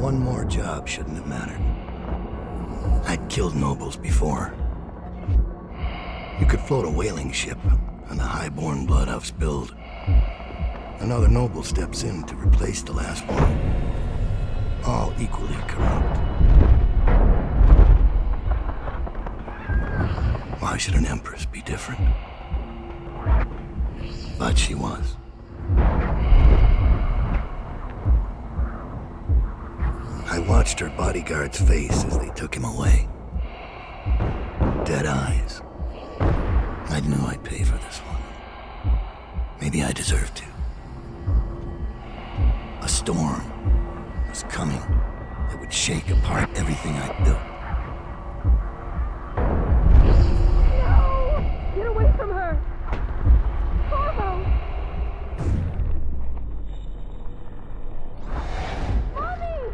One more job shouldn't have mattered. I'd killed nobles before. You could float a whaling ship, and the high-born blood I've spilled. Another noble steps in to replace the last one. All equally corrupt. Why should an empress be different? But she was. I watched her bodyguard's face as they took him away. Dead eyes. I knew I'd pay for this one. Maybe I deserved to. A storm was coming that would shake apart everything I'd built. No! Get away from her! Carlo! Mommy!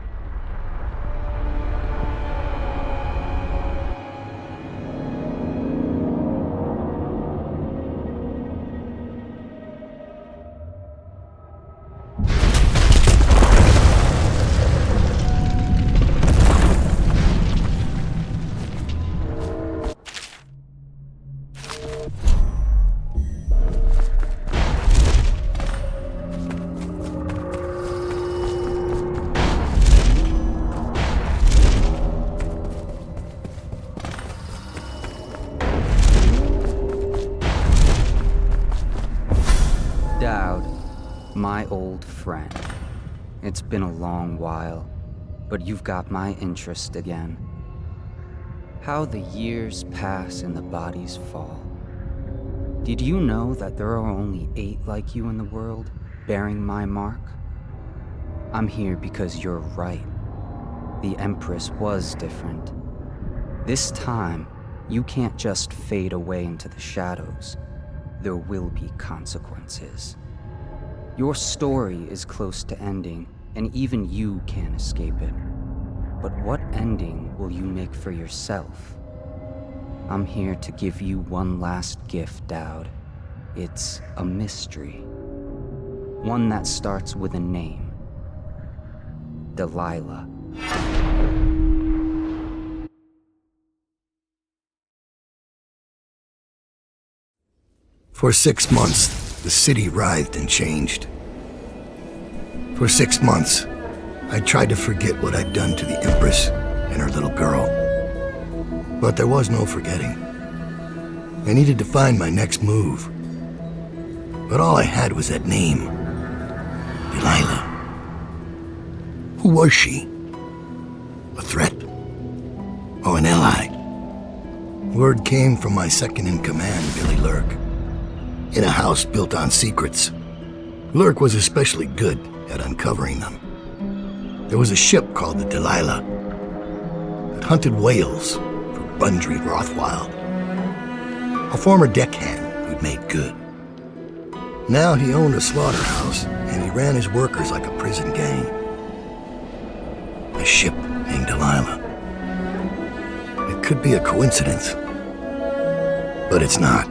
My old friend. It's been a long while, but you've got my interest again. How the years pass and the bodies fall. Did you know that there are only 8 like you in the world, bearing my mark? I'm here because you're right. The Empress was different. This time, you can't just fade away into the shadows. There will be consequences. Your story is close to ending, and even you can't escape it. But what ending will you make for yourself? I'm here to give you one last gift, Dowd. It's a mystery. One that starts with a name. Delilah. For 6 months, the city writhed and changed. For 6 months, I tried to forget what I'd done to the Empress and her little girl. But there was no forgetting. I needed to find my next move. But all I had was that name. Delilah. Who was she? A threat? Or an ally? Word came from my second-in-command, Billy Lurk. In a house built on secrets. Lurk was especially good at uncovering them. There was a ship called the Delilah that hunted whales for Bundry Rothwild, a former deckhand who'd made good. Now he owned a slaughterhouse, and he ran his workers like a prison gang. A ship named Delilah. It could be a coincidence, but it's not.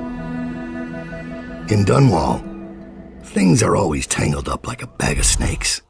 In Dunwall, things are always tangled up like a bag of snakes.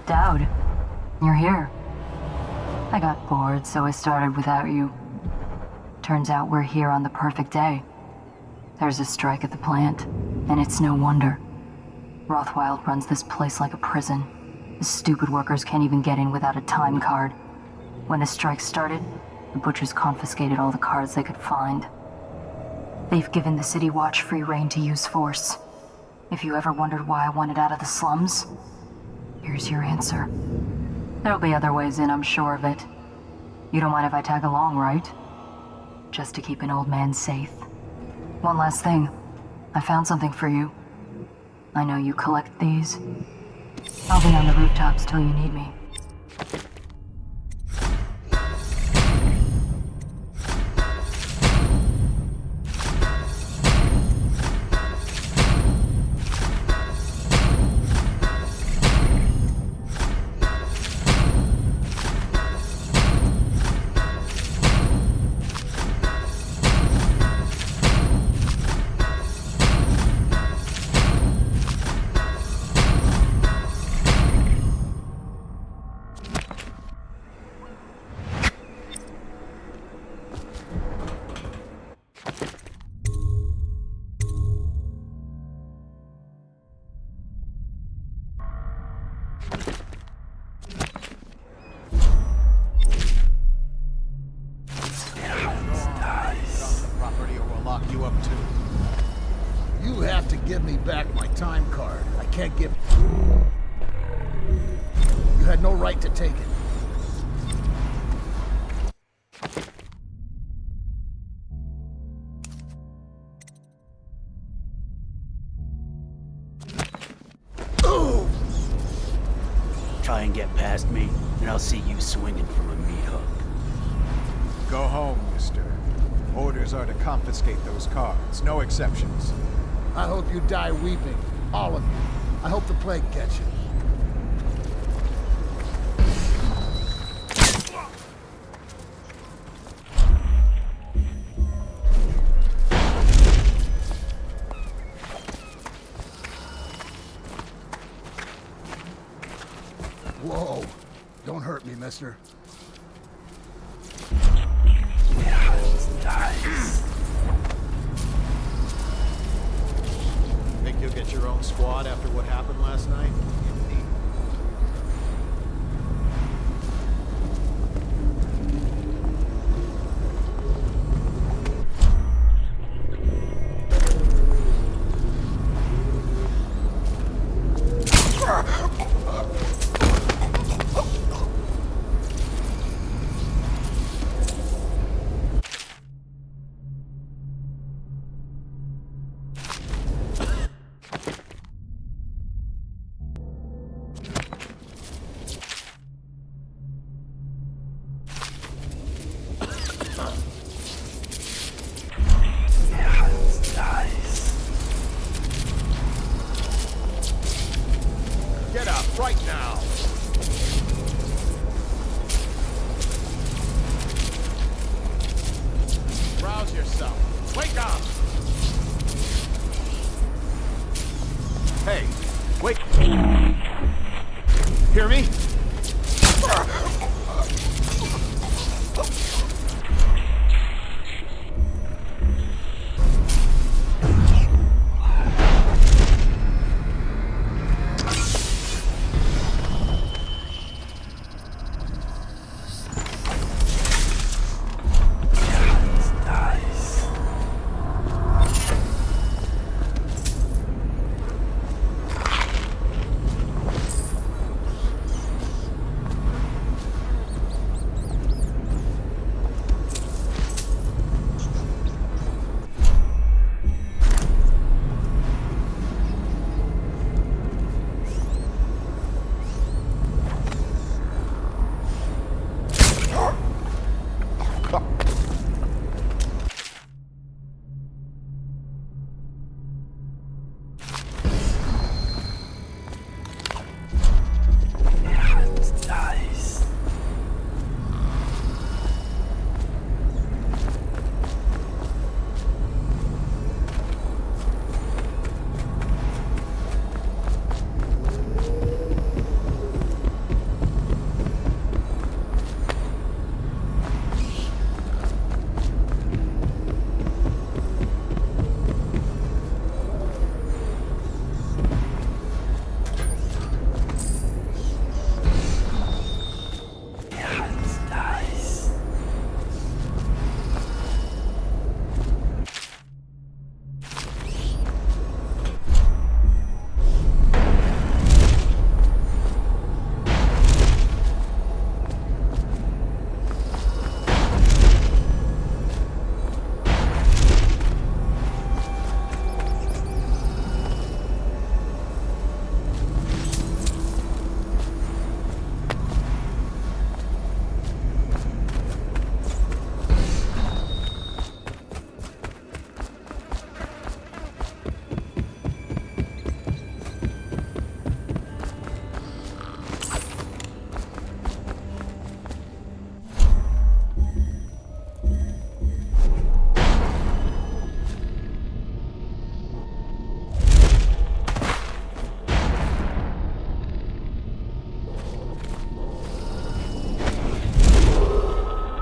Dowd, you're here. I got bored, so I started without you. Turns out we're here on the perfect day. There's a strike at the plant, and it's no wonder. Rothwild runs this place like a prison. The stupid workers can't even get in without a time card. When the strike started, The butchers confiscated all the cards they could find. They've given the City Watch free rein to use force. If you ever wondered why I wanted out of the slums, here's your answer. There'll be other ways in, I'm sure of it. You don't mind if I tag along, right? Just to keep an old man safe. One last thing. I found something for you. I know you collect these. I'll be on the rooftops till you need me. You have to give me back my time card. I can't give... You had no right to take it. Try and get past me, and I'll see you swinging from a meat hook. Go home, mister. Orders are to confiscate those cards, no exceptions. I hope you die weeping. All of you. I hope the plague gets you. Whoa. Don't hurt me, mister. Think you'll get your own squad after what happened last night? Indeed.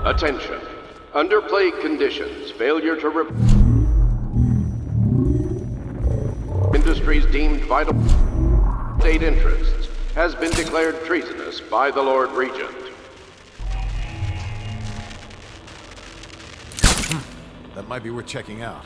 Attention. Under plague conditions, failure to industries deemed vital state interests has been declared treasonous by the Lord Regent. That might be worth checking out.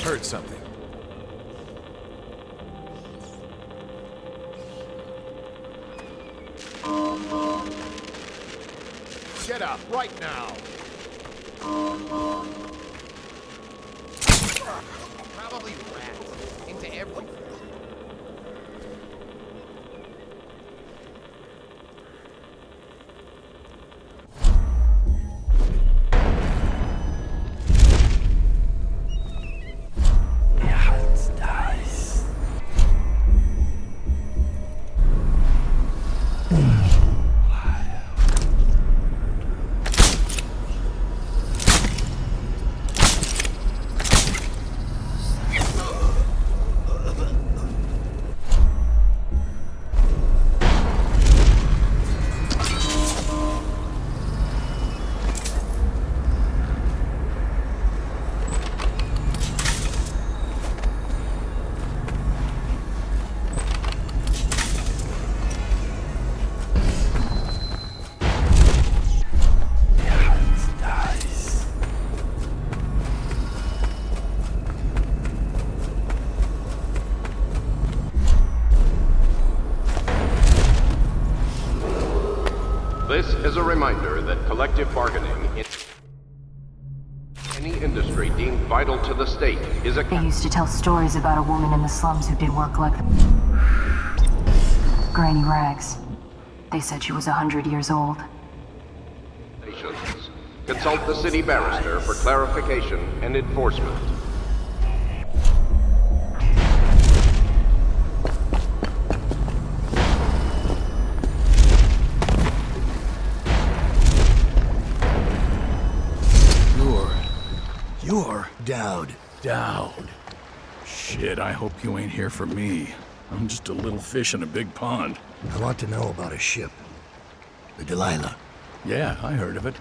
Heard something. Get up right now. Probably rats into everything. This is a reminder that collective bargaining in any industry deemed vital to the state is a They used to tell stories about a woman in the slums who did work like Granny Rags. They said she was 100 years old. Consult the city barrister for clarification and enforcement. You're Dowd. Dowd. Shit, I hope you ain't here for me. I'm just a little fish in a big pond. I want to know about a ship. The Delilah. Yeah, I heard of it.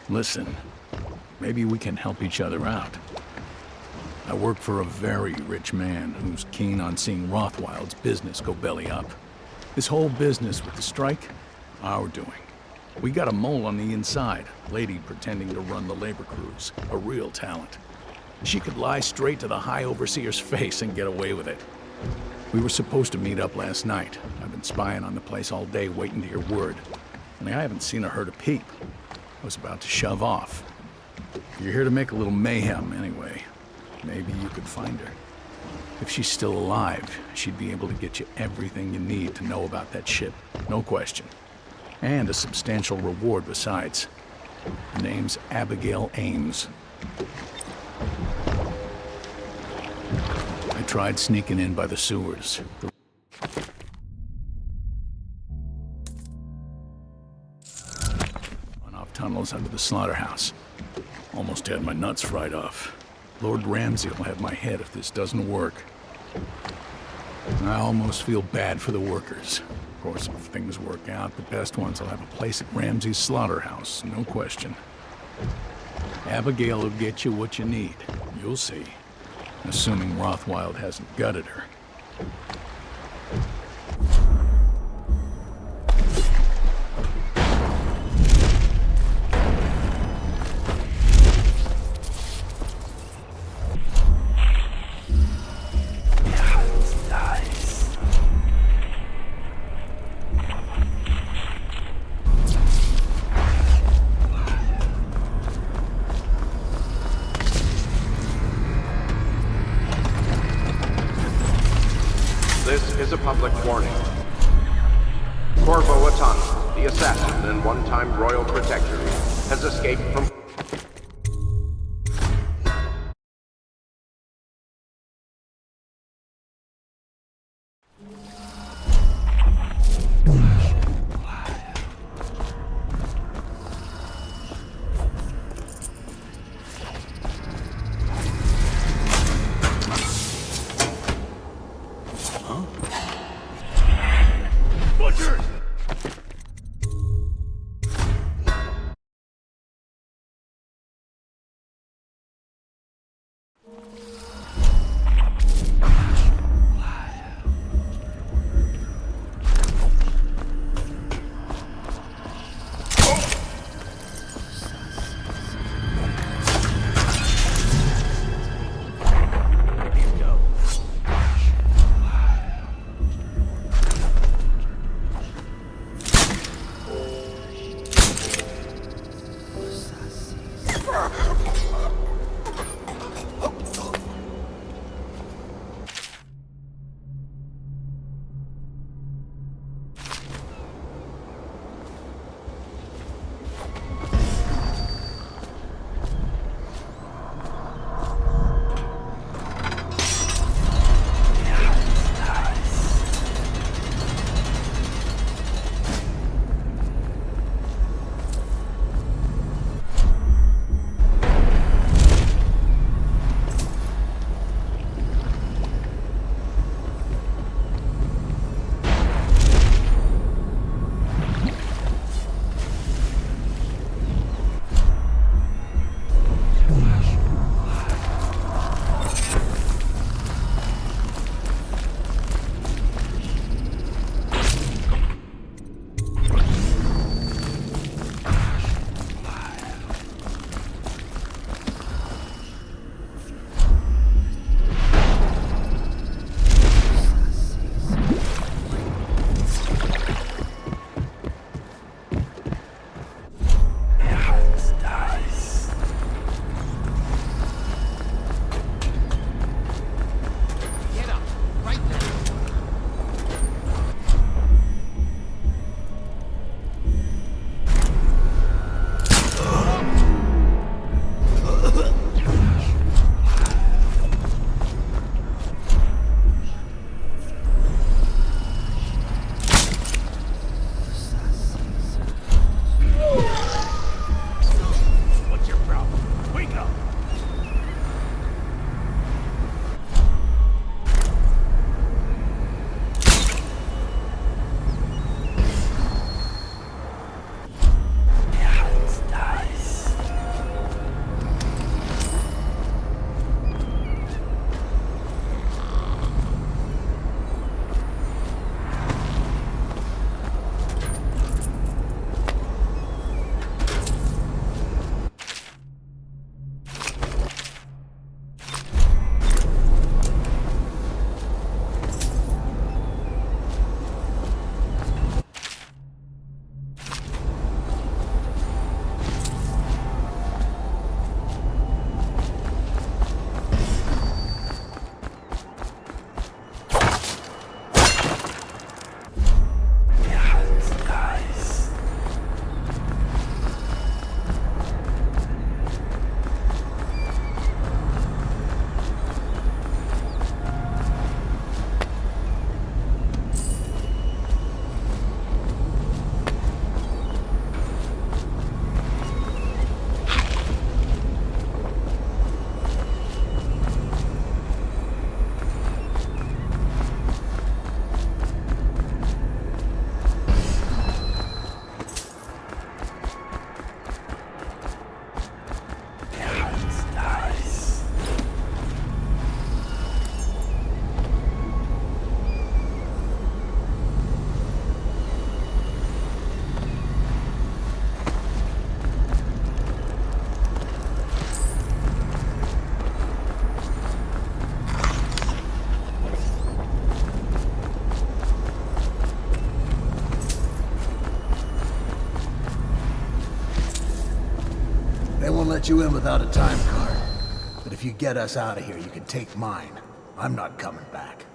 Listen, maybe we can help each other out. I work for a very rich man who's keen on seeing Rothwild's business go belly up. This whole business with the strike, our doing. We got a mole on the inside, lady pretending to run the labor crews, a real talent. She could lie straight to the High Overseer's face and get away with it. We were supposed to meet up last night. I've been spying on the place all day waiting to hear word. Only I haven't seen or heard a peep. I was about to shove off. You're here to make a little mayhem anyway. Maybe you could find her. If she's still alive, she'd be able to get you everything you need to know about that ship, no question. And a substantial reward besides. Her name's Abigail Ames. I tried sneaking in by the sewers. Went off tunnels under the slaughterhouse. Almost had my nuts fried off. Lord Ramsey will have my head if this doesn't work. I almost feel bad for the workers. Of course, if things work out, the best ones will have a place at Ramsey's slaughterhouse, no question. Abigail will get you what you need. You'll see. Assuming Rothwild hasn't gutted her. This is a public warning. Corvo Atana, the assassin and one-time royal protector, has escaped from... They won't let you in without a time card. But if you get us out of here, you can take mine. I'm not coming back.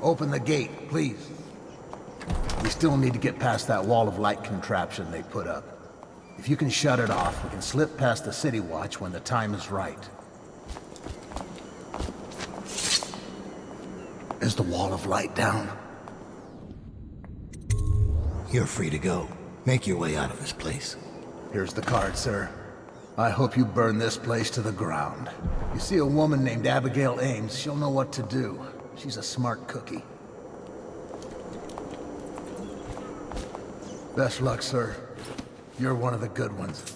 Open the gate, please. We still need to get past that wall of light contraption they put up. If you can shut it off, we can slip past the city watch when the time is right. Is the wall of light down? You're free to go. Make your way out of this place. Here's the card, sir. I hope you burn this place to the ground. You see a woman named Abigail Ames, she'll know what to do. She's a smart cookie. Best luck, sir. You're one of the good ones.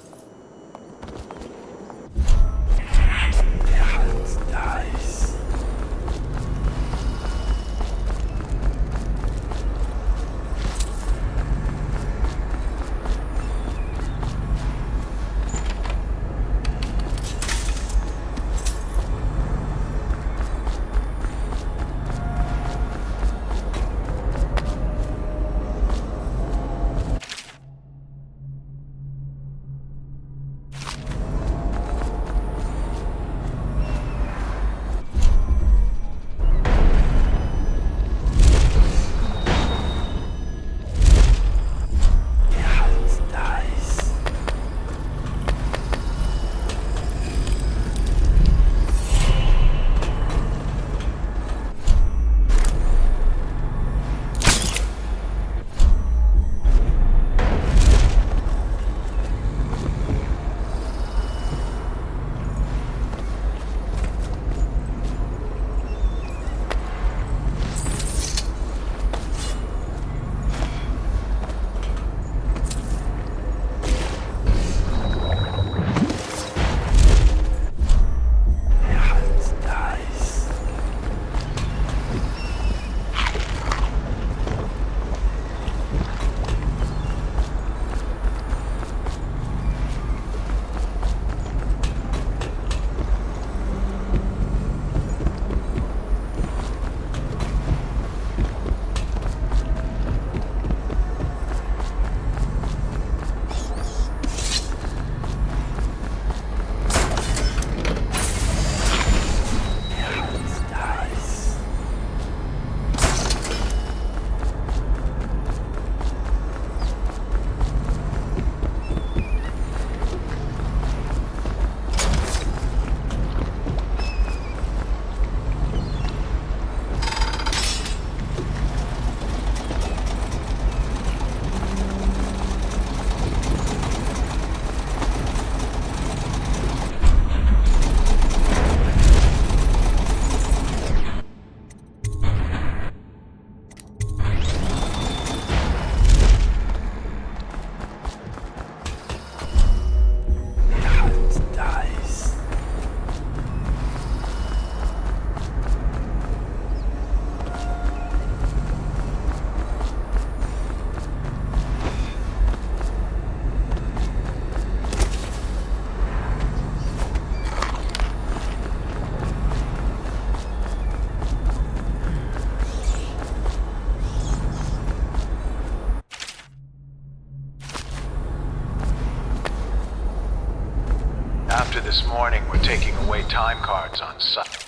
After this morning, we're taking away time cards on site.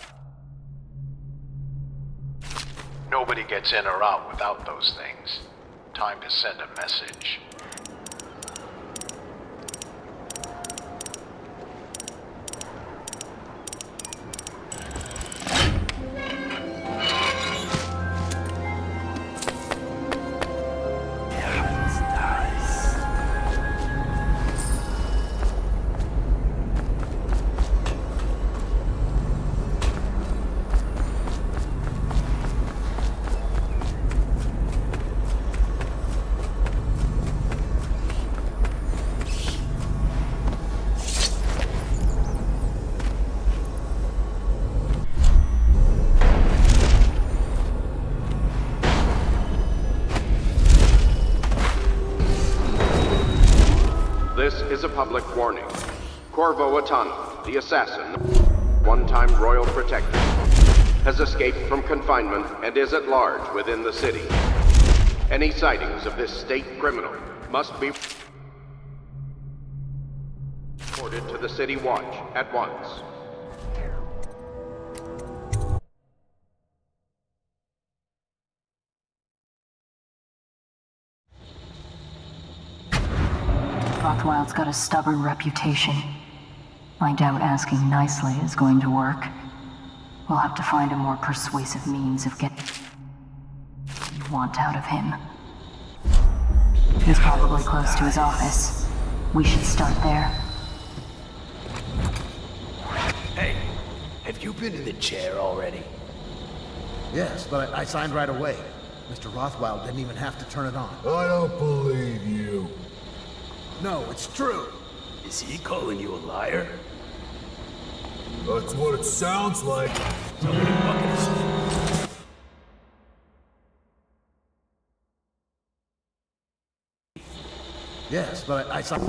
Nobody gets in or out without those things. Time to send a message. This is a public warning. Corvo Atano, the assassin, one-time royal protector, has escaped from confinement and is at large within the city. Any sightings of this state criminal must be reported reported to the City Watch at once. Rothwild's got a stubborn reputation. I doubt asking nicely is going to work. We'll have to find a more persuasive means of getting what you want out of him. He's probably close to his office. We should start there. Hey, have you been in the chair already? Yes, but I signed right away. Mr. Rothwild didn't even have to turn it on. I don't believe you. No, it's true. Is he calling you a liar? That's what it sounds like. So many buckets. Yes, but I signed...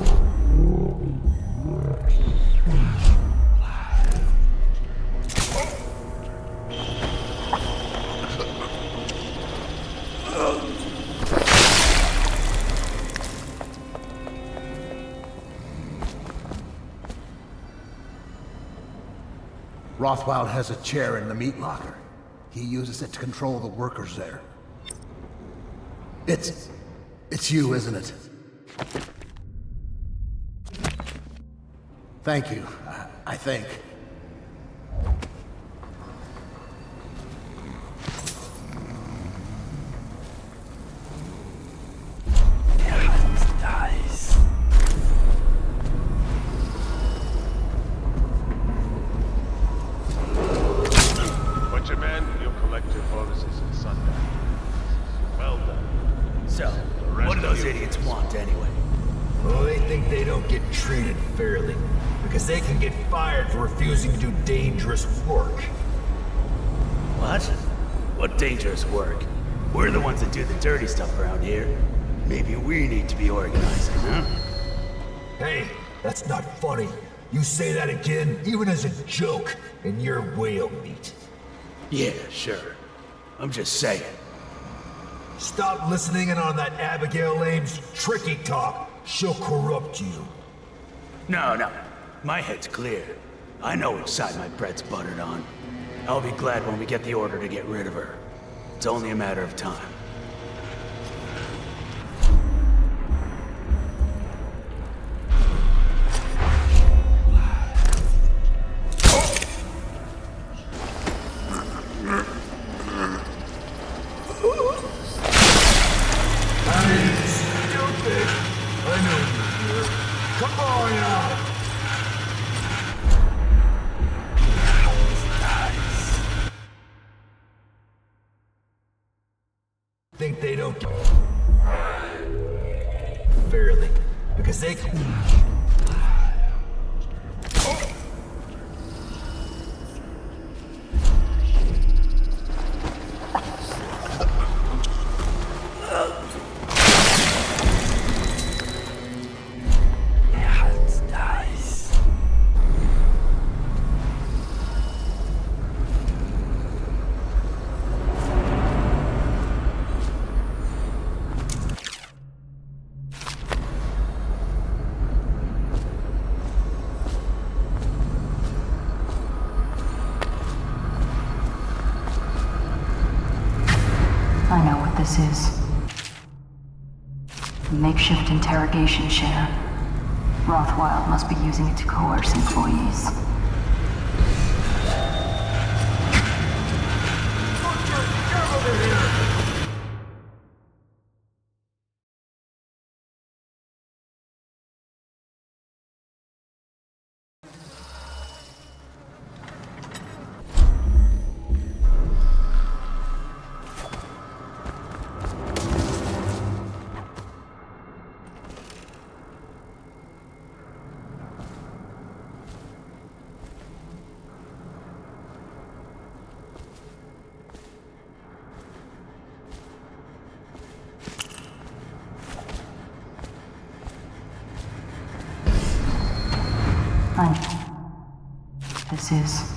Rothwild has a chair in the meat locker. He uses it to control the workers there. It's you, isn't it? Thank you, I think. Butcher man, you'll collect your bonuses at sundown. Well done. So, what do those idiots want anyway? Well, they think they don't get treated fairly, because they can get fired for refusing to do dangerous work. What? What dangerous work? We're the ones that do the dirty stuff around here. Maybe we need to be organizing, huh? Hey, that's not funny. You say that again, even as a joke, and you're whale meat. Yeah, sure. I'm just saying. Stop listening in on that Abigail Ames tricky talk. She'll corrupt you. No. My head's clear. I know which side my bread's buttered on. I'll be glad when we get the order to get rid of her. It's only a matter of time. Think they don't get fairly, because they can... I know what this is. A makeshift interrogation chair. Rothwild must be using it to coerce employees. This is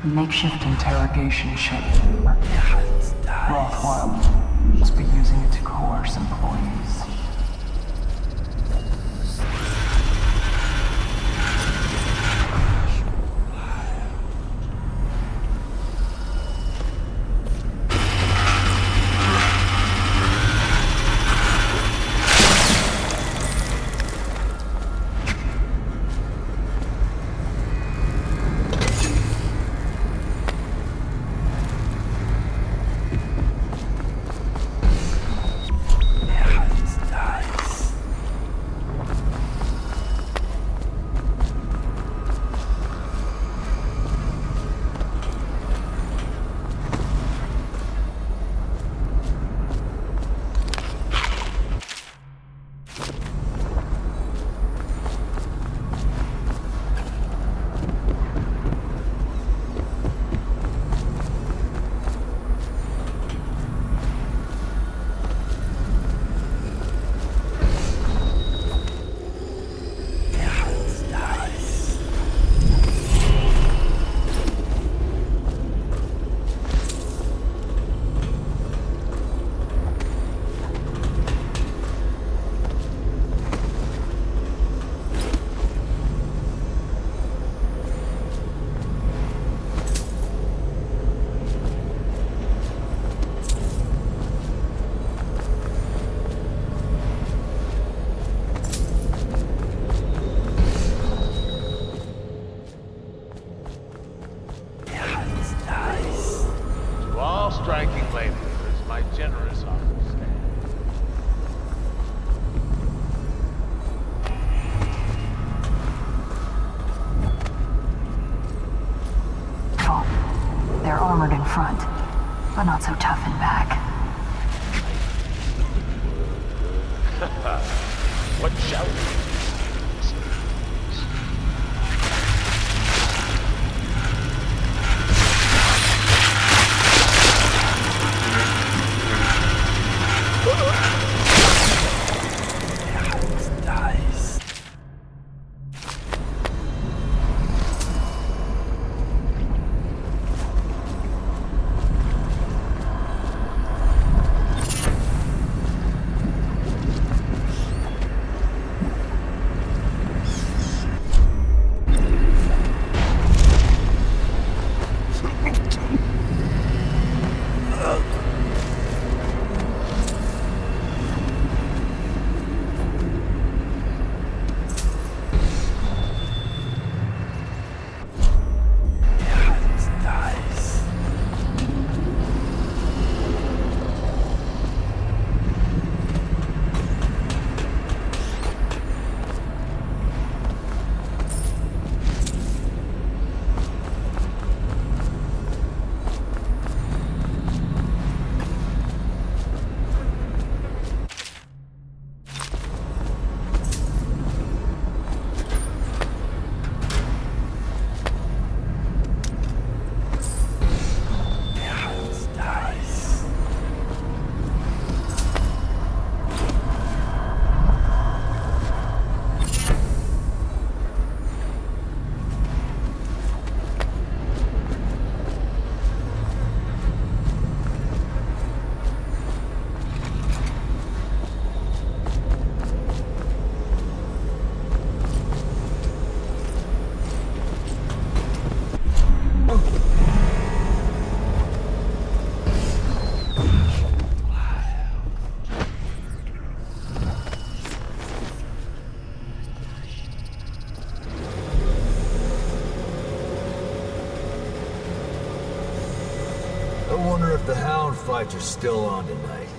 a makeshift interrogation chamber. Rothwild must be using it to coerce employees. front, but not so tough in back. What shall we? I wonder if the Hound fights are still on tonight.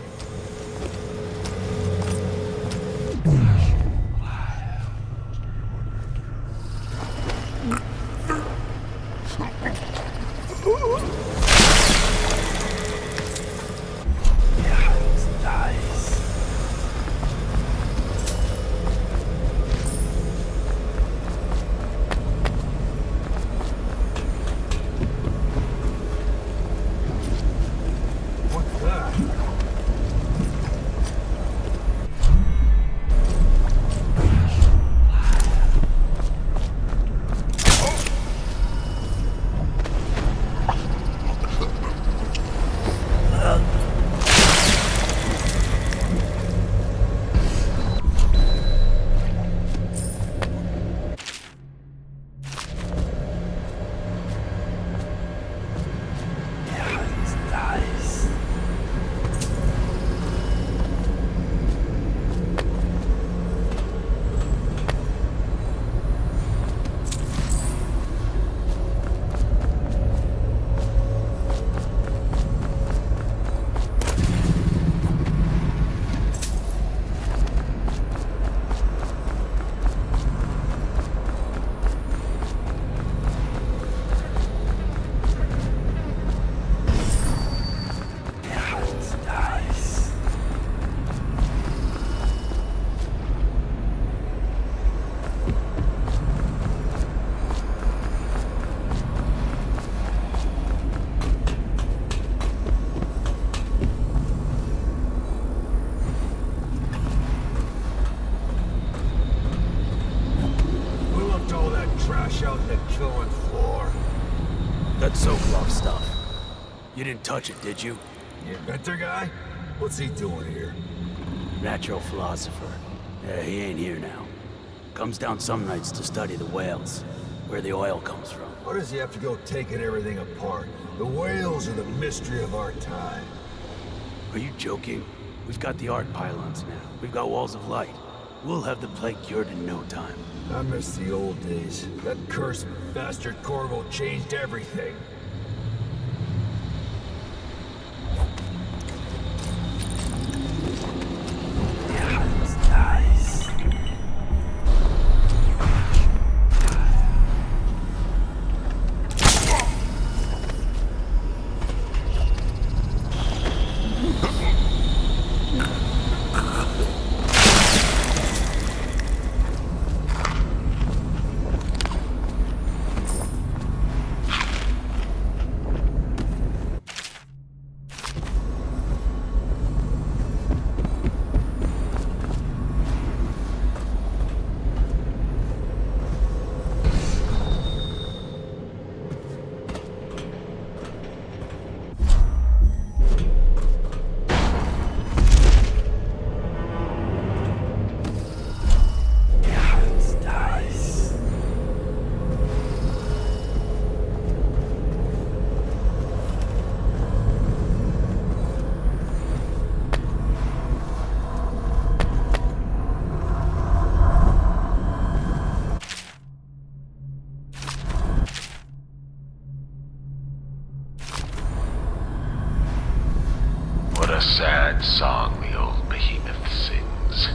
Out the killing floor. That soap stuff. You didn't touch it, did you? The inventor guy? What's he doing here? Natural philosopher. Yeah, he ain't here now. Comes down some nights to study the whales, where the oil comes from. Why does he have to go taking everything apart? The whales are the mystery of our time. Are you joking? We've got the arc pylons now. We've got walls of light. We'll have the plague cured in no time. I miss the old days. That cursed bastard Corvo changed everything. that song the old behemoth sings.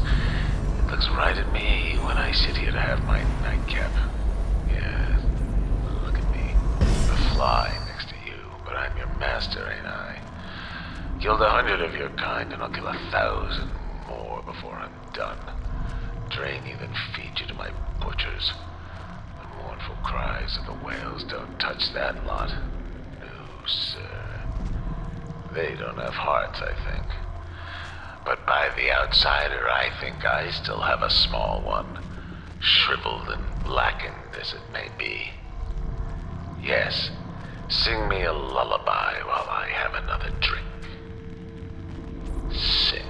It looks right at me when I sit here to have my nightcap. Yeah, look at me. The fly next to you, but I'm your master, ain't I? Killed 100 of your kind, and I'll kill 1,000 more before I'm done. Drain you, then feed you to my butchers. The mournful cries of the whales don't touch that lot. No, sir. They don't have hearts, I think. But by the outsider, I think I still have a small one. Shriveled and blackened as it may be. Yes, sing me a lullaby while I have another drink. Sing.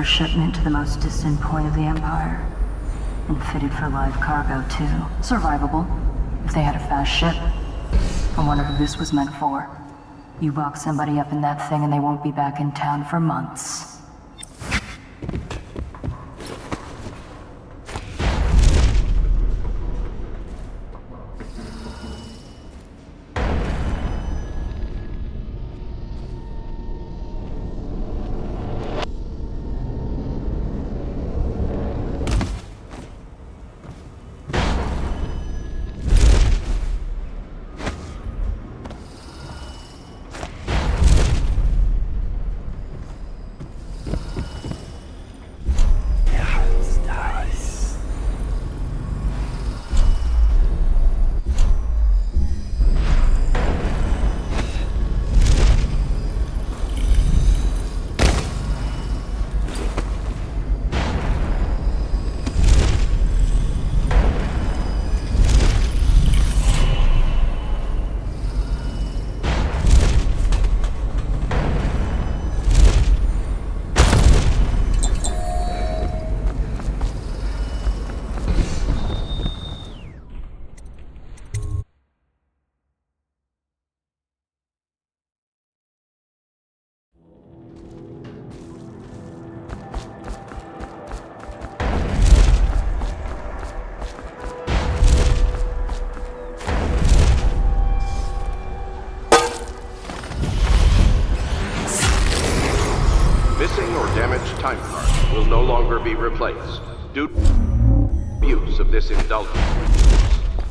for shipment to the most distant point of the Empire. And fitted for live cargo, too. Survivable, if they had a fast ship. I wonder who this was meant for. You box somebody up in that thing and they won't be back in town for months. Missing or damaged time cards will no longer be replaced due to use of this indulgence.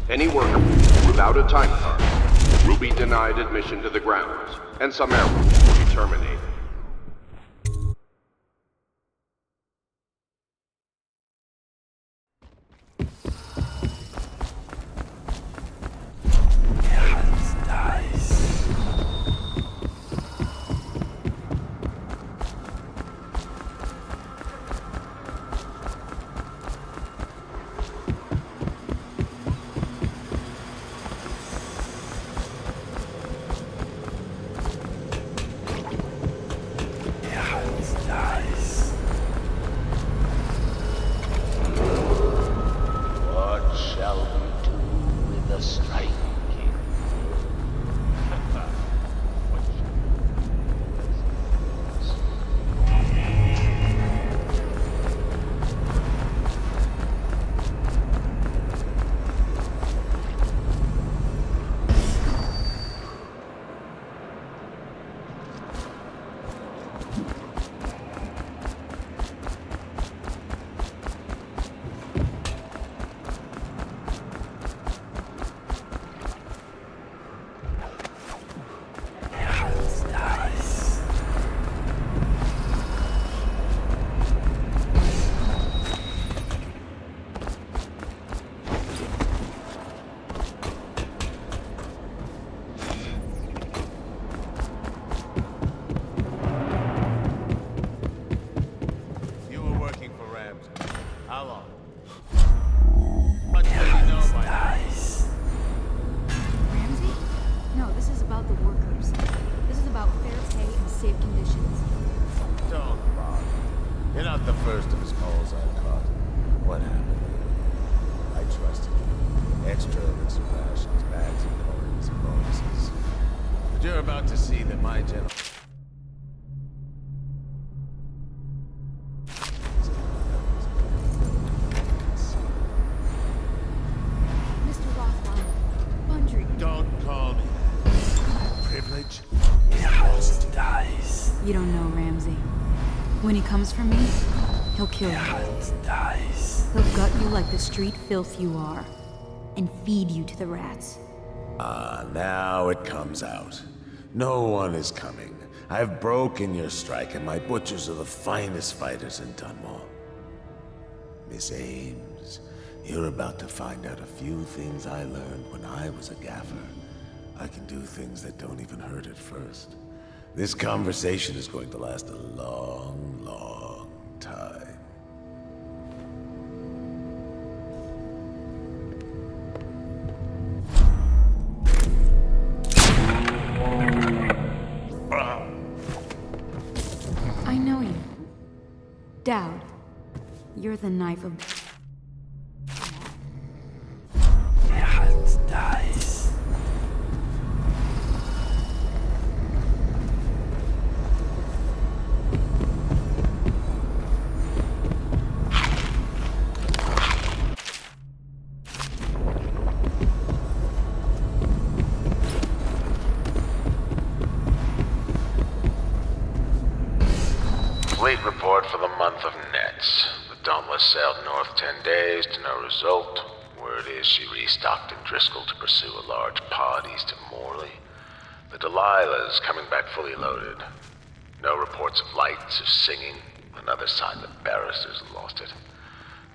Any worker without a time card will be denied admission to the grounds, and some airwork will be terminated. You don't know Ramsey. When he comes for me, he'll kill you. He'll gut you like the street filth you are, and feed you to the rats. Ah, now it comes out. No one is coming. I've broken your strike, and my butchers are the finest fighters in Dunwall. Miss Ames, you're about to find out a few things I learned when I was a gaffer. I can do things that don't even hurt at first. This conversation is going to last a long, long time. I know you. Dowd, you're the knife of... Fleet report for the month of Nets. The Dauntless sailed north 10 days to no result. Word is she restocked in Driscoll to pursue a large pod east of Morley. The Delilah's coming back fully loaded. No reports of lights or singing. Another sign that Barrister's lost it.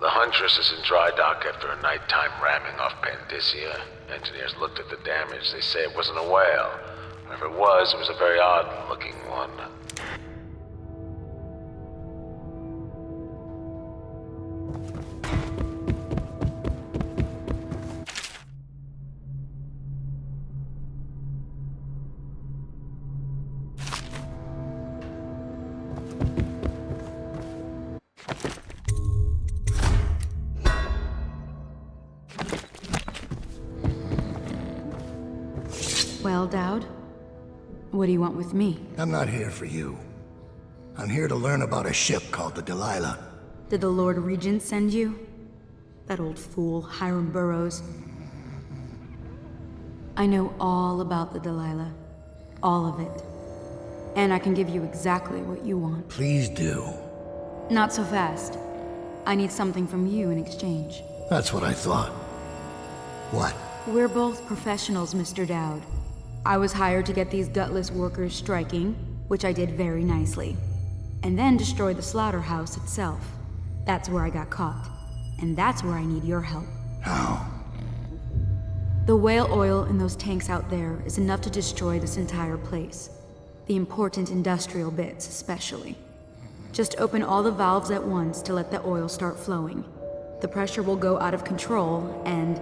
The Huntress is in dry dock after a nighttime ramming off Pandyssia. Engineers looked at the damage. They say it wasn't a whale. Whatever it was a very odd-looking one. Well, Dowd, what do you want with me? I'm not here for you. I'm here to learn about a ship called the Delilah. Did the Lord Regent send you? That old fool, Hiram Burrows. I know all about the Delilah. All of it. And I can give you exactly what you want. Please do. Not so fast. I need something from you in exchange. That's what I thought. What? We're both professionals, Mr. Dowd. I was hired to get these gutless workers striking, which I did very nicely. And then destroy the slaughterhouse itself. That's where I got caught. And that's where I need your help. How? The whale oil in those tanks out there is enough to destroy this entire place. The important industrial bits, especially. Just open all the valves at once to let the oil start flowing. The pressure will go out of control, and...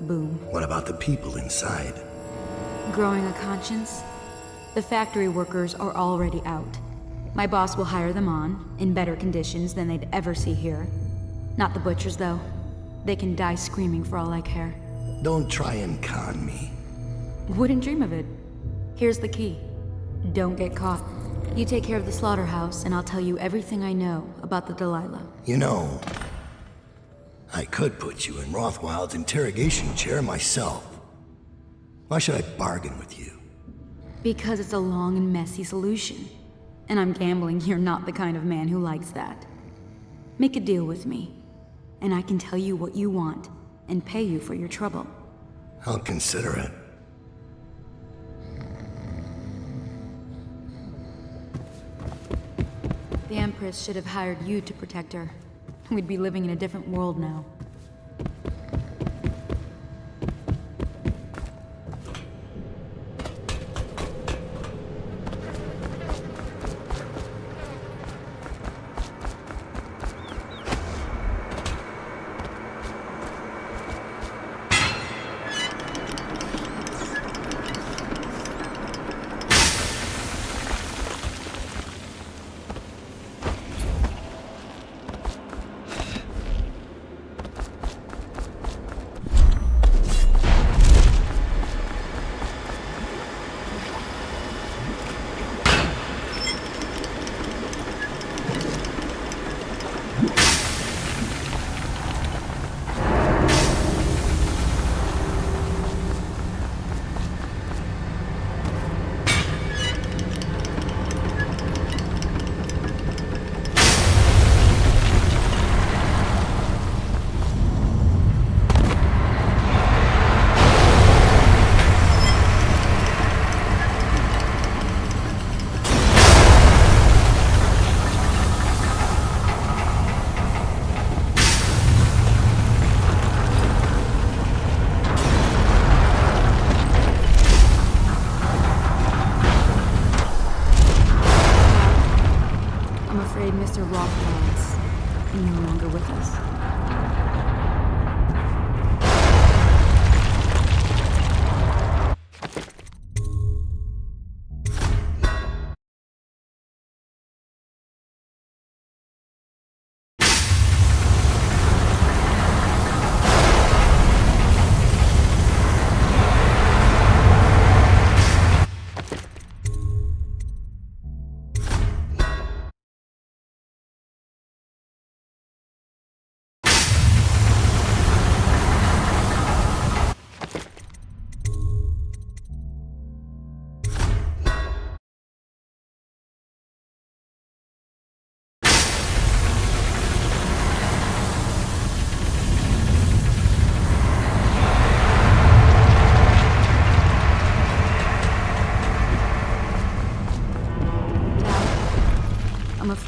boom. What about the people inside? Growing a conscience? The factory workers are already out. My boss will hire them on, in better conditions than they'd ever see here. Not the butchers, though. They can die screaming for all I care. Don't try and con me. Wouldn't dream of it. Here's the key. Don't get caught. You take care of the slaughterhouse, and I'll tell you everything I know about the Delilah. You know, I could put you in Rothwild's interrogation chair myself. Why should I bargain with you? Because it's a long and messy solution. And I'm gambling you're not the kind of man who likes that. Make a deal with me, and I can tell you what you want, and pay you for your trouble. I'll consider it. The Empress should have hired you to protect her. We'd be living in a different world now.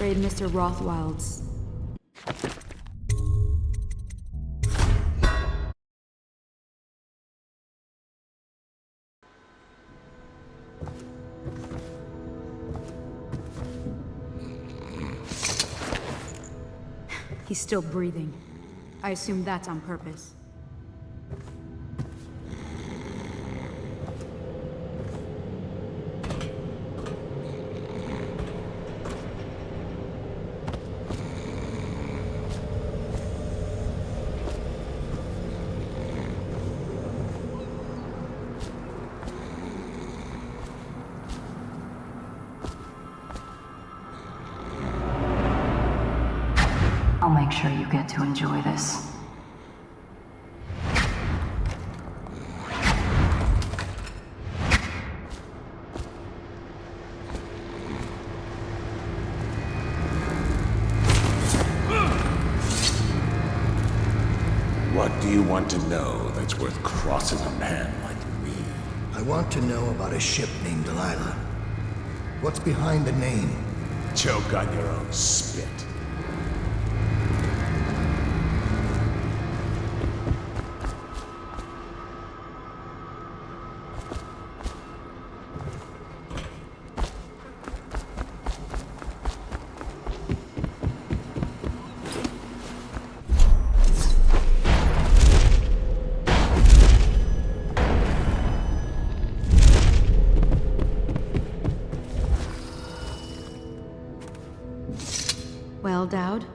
afraid Mr. Rothwild's... He's still breathing. I assume that's on purpose. I'll make sure you get to enjoy this. What do you want to know that's worth crossing a man like me? I want to know about a ship named Delilah. What's behind the name? Choke on your own spit. Well, Dowd?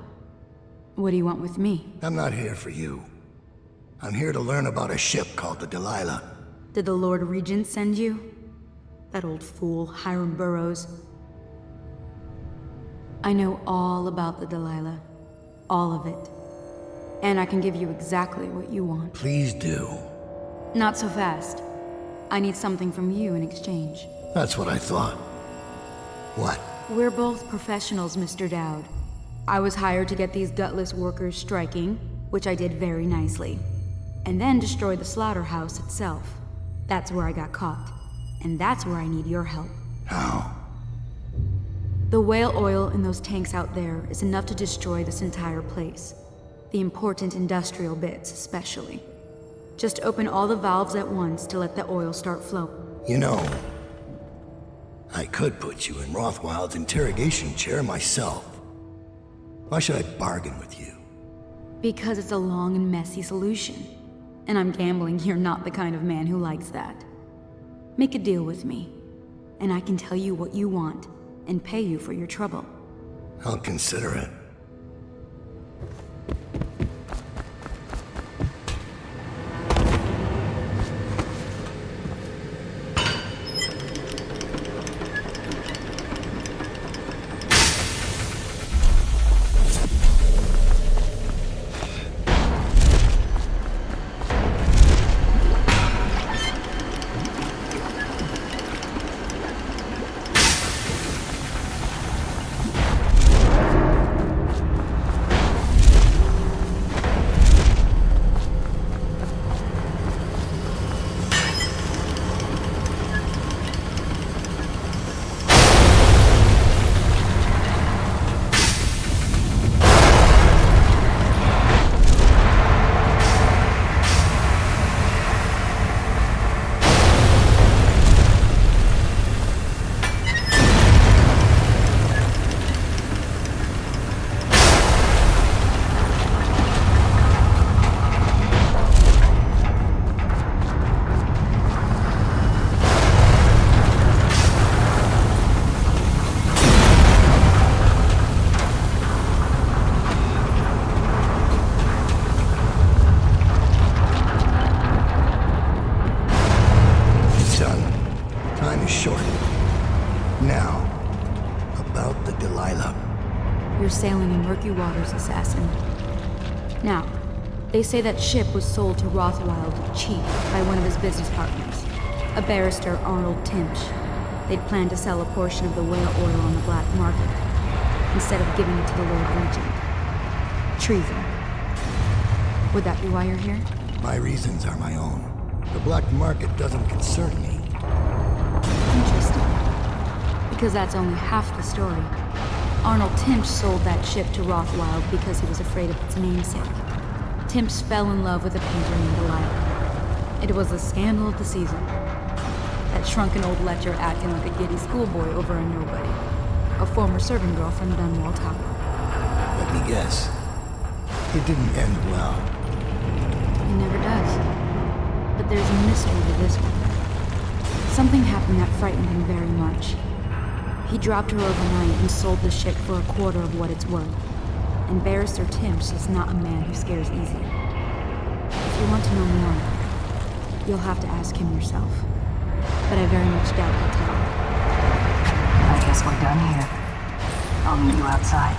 What do you want with me? I'm not here for you. I'm here to learn about a ship called the Delilah. Did the Lord Regent send you? That old fool, Hiram Burrows. I know all about the Delilah. All of it. And I can give you exactly what you want. Please do. Not so fast. I need something from you in exchange. That's what I thought. What? We're both professionals, Mr. Dowd. I was hired to get these gutless workers striking, which I did very nicely. And then destroy the slaughterhouse itself. That's where I got caught. And that's where I need your help. How? The whale oil in those tanks out there is enough to destroy this entire place. The important industrial bits, especially. Just open all the valves at once to let the oil start flowing. You know, I could put you in Rothwild's interrogation chair myself. Why should I bargain with you? Because it's a long and messy solution. And I'm gambling you're not the kind of man who likes that. Make a deal with me, and I can tell you what you want, and pay you for your trouble. I'll consider it. Sailing in murky waters, assassin. Now, they say that ship was sold to Rothwild cheap by one of his business partners, a barrister Arnold Timsh. They'd planned to sell a portion of the whale oil on the black market, instead of giving it to the Lord Regent. Treason. Would that be why you're here? My reasons are my own. The black market doesn't concern me. Interesting. Because that's only half the story. Arnold Timsh sold that ship to Rothwild because he was afraid of its namesake. Timsh fell in love with a painter named Delilah. It was the scandal of the season. That shrunken old lecher acting like a giddy schoolboy over a nobody. A former servant girl from Dunwall Tower. Let me guess. It didn't end well. It never does. But there's a mystery to this one. Something happened that frightened him very much. He dropped her overnight and sold the ship for a quarter of what it's worth. And Barrister Timsh is not a man who scares easy. If you want to know more, you'll have to ask him yourself. But I very much doubt he'll tell you. I guess we're done here. I'll meet you outside.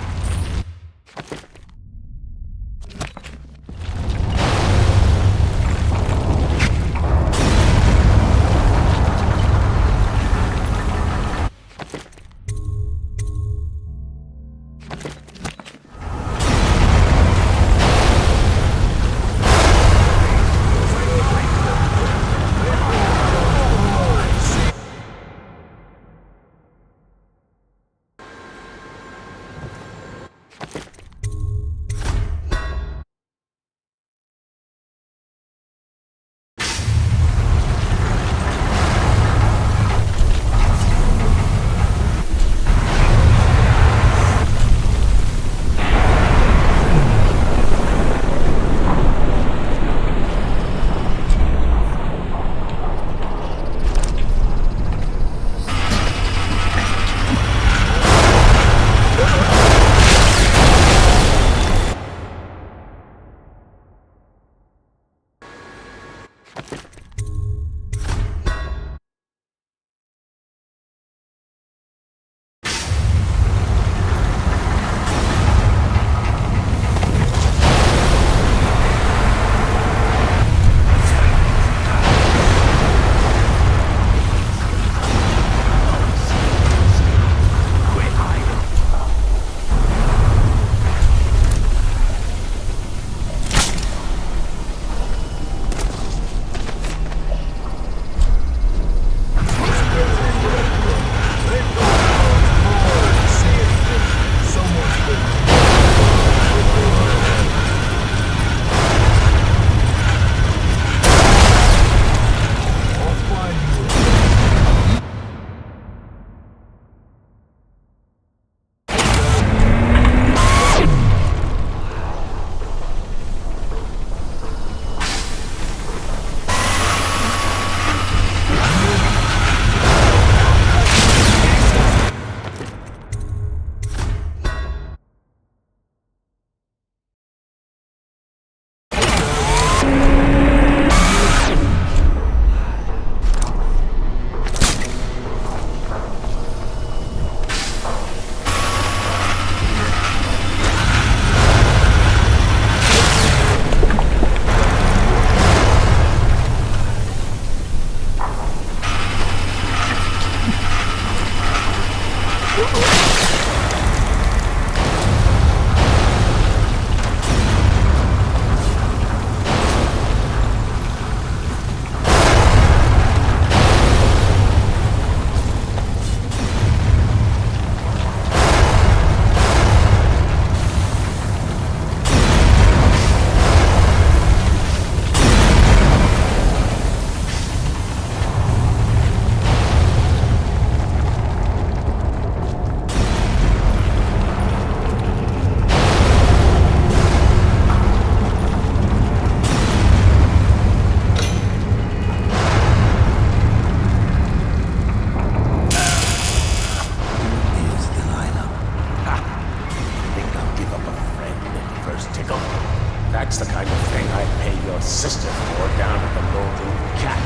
That's the kind of thing I'd pay your sister for down at the Golden Cat.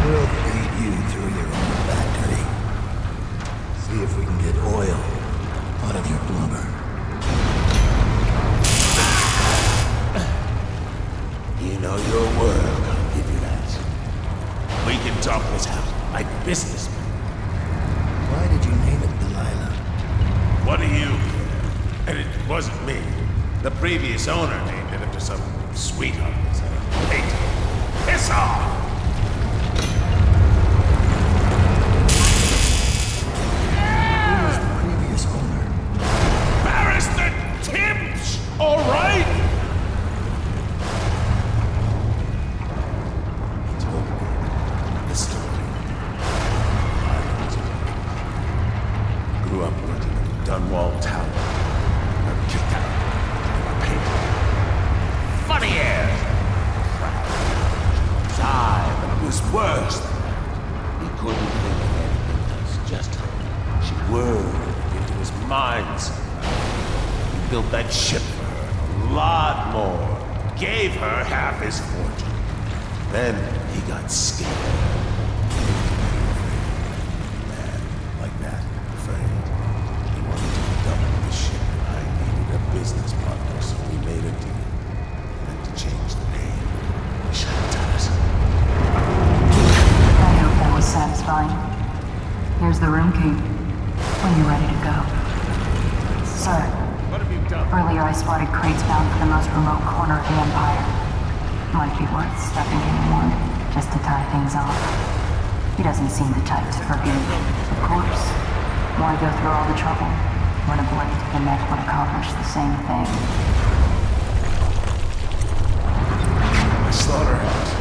We'll feed you through your own factory. See if we can get oil out of your blubber. You know your world, I'll give you that. We can talk this out, like businessmen. Why did you name it Delilah? What do you care? And it wasn't me. The previous owner named it after some sweetheart as a painter. Piss off! Who was the previous owner? worse than that. He couldn't think of anything else, just her. She whirled into his mind somehow. He built that ship for her, a lot more. Gave her half his fortune. Then he got scared. Man, like that, afraid. He wanted to double the ship. I needed a business partner, so we made a deal. And to change the name, we should have done it. I hope that was satisfying. Here's the room key. When you're ready to go. Sir. What have you done? Earlier I spotted crates bound for the most remote corner of the Empire. Might be worth stuffing in one, just to tie things off. He doesn't seem the type to forgive, of course. Why go through all the trouble when a blade to the neck would accomplish the same thing? Slaughterhouse.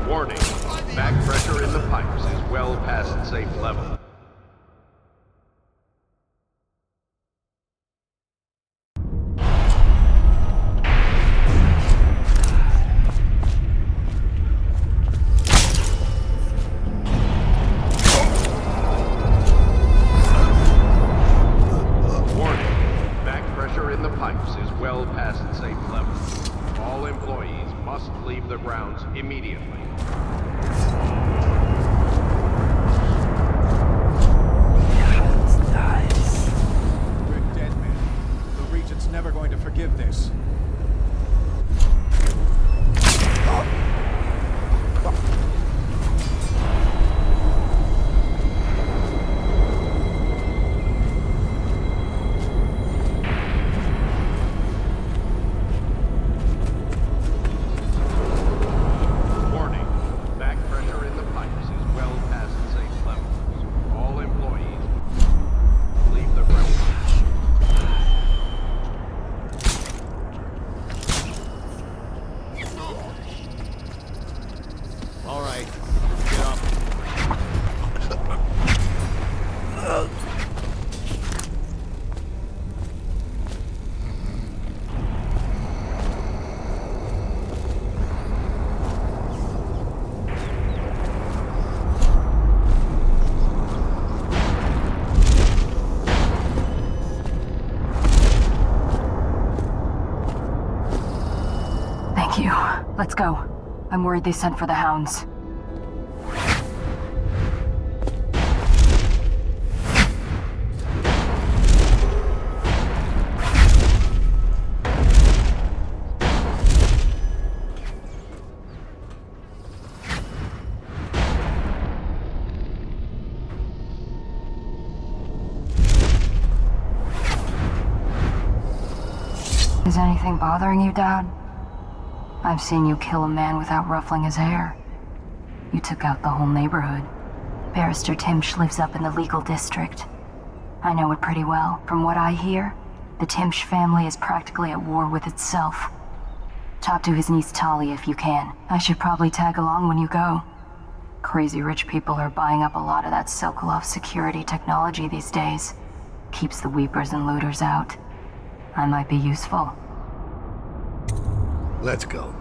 Warning, back pressure in the pipes is well past safe level. Warning, back pressure in the pipes is well past safe level. All employees must leave the grounds immediately. You're a dead man. The Regent's never going to forgive this. Warning, back pressure in the pipes is well past safe levels. All employees leave the grounds. All right, get up. Thank you. Let's go. I'm worried they sent for the hounds. Is anything bothering you, Dad? I've seen you kill a man without ruffling his hair. You took out the whole neighborhood. Barrister Timsh lives up in the legal district. I know it pretty well. From what I hear, the Timsh family is practically at war with itself. Talk to his niece Talia if you can. I should probably tag along when you go. Crazy rich people are buying up a lot of that Sokolov security technology these days. Keeps the weepers and looters out. I might be useful. Let's go.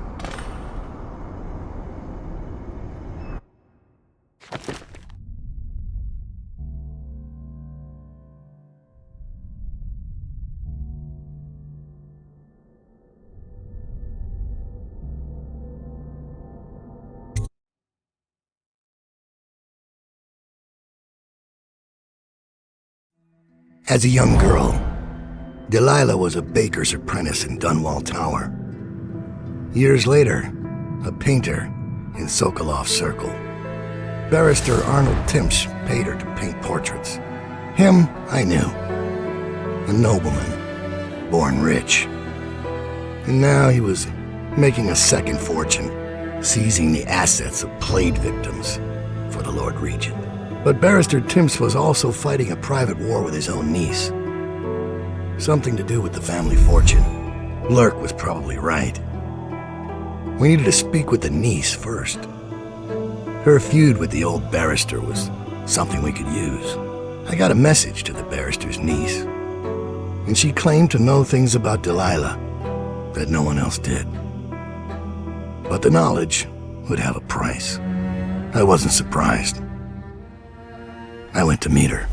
As a young girl, Delilah was a baker's apprentice in Dunwall Tower. Years later, a painter in Sokolov's circle. Barrister Arnold Timsh paid her to paint portraits. Him, I knew. A nobleman, born rich. And now he was making a second fortune, seizing the assets of plague victims for the Lord Regent. But Barrister Timsh was also fighting a private war with his own niece. Something to do with the family fortune. Lurk was probably right. We needed to speak with the niece first. Her feud with the old barrister was something we could use. I got a message to the barrister's niece, and she claimed to know things about Delilah that no one else did. But the knowledge would have a price. I wasn't surprised. I went to meet her.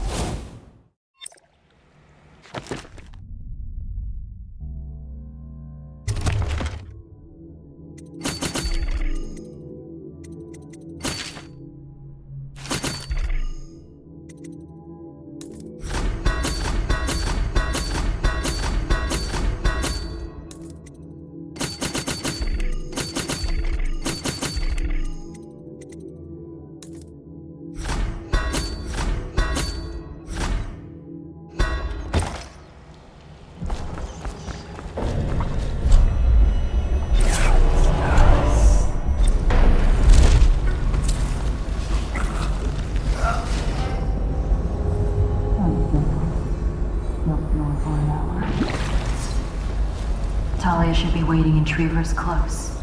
Talia should be waiting in Trevor's Close.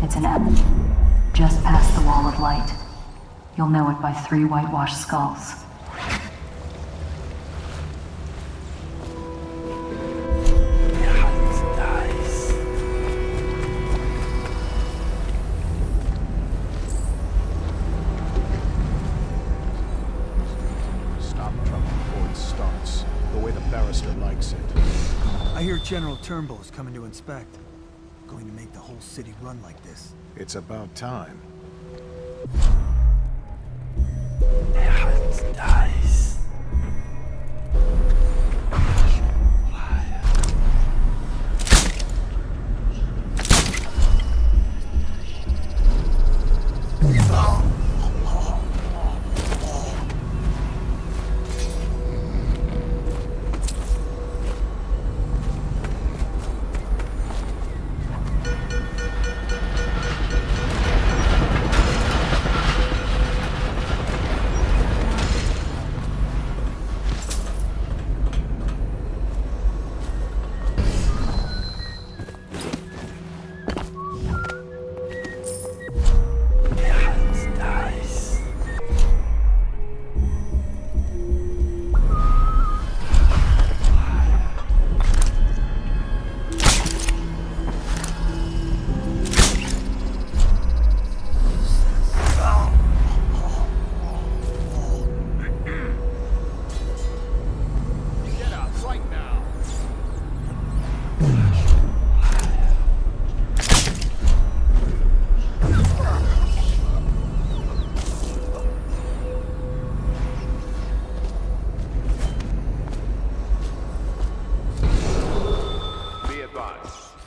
It's an M, just past the Wall of Light. You'll know it by 3 whitewashed skulls. Stop trouble before it starts, the way the barrister likes it. I hear General Turnbull's coming to inspect. Going to make the whole city run like this. It's about time.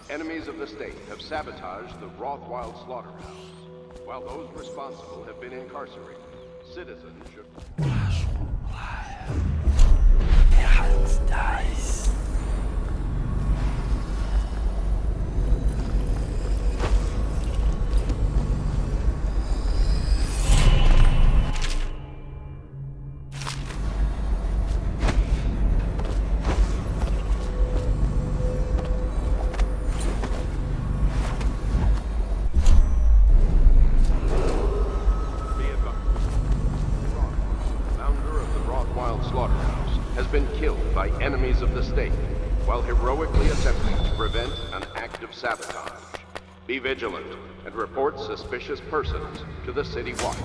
Enemies of the state have sabotaged the Rothwild slaughterhouse. While those responsible have been incarcerated, citizens should... by enemies of the state, while heroically attempting to prevent an act of sabotage. Be vigilant and report suspicious persons to the City Watch.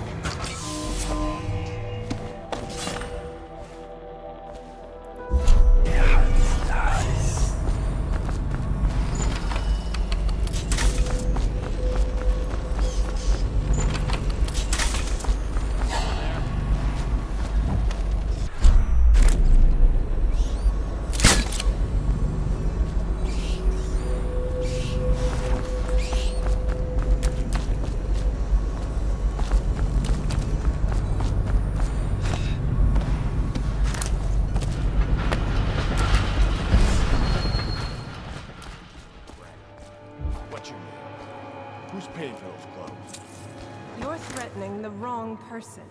You're threatening the wrong person.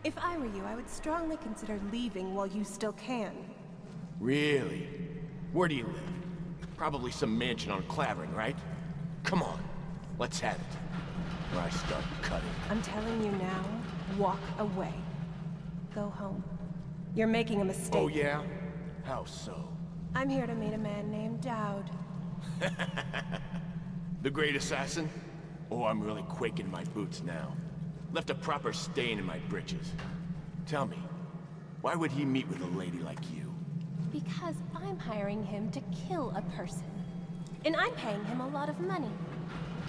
If I were you, I would strongly consider leaving while you still can. Really? Where do you live? Probably some mansion on Clavering, right? Come on, let's have it. Or I start cutting. I'm telling you now, walk away. Go home. You're making a mistake. Oh yeah? How so? I'm here to meet a man named Dowd. The great assassin? Oh, I'm really quaking my boots now. Left a proper stain in my britches. Tell me, why would he meet with a lady like you? Because I'm hiring him to kill a person. And I'm paying him a lot of money.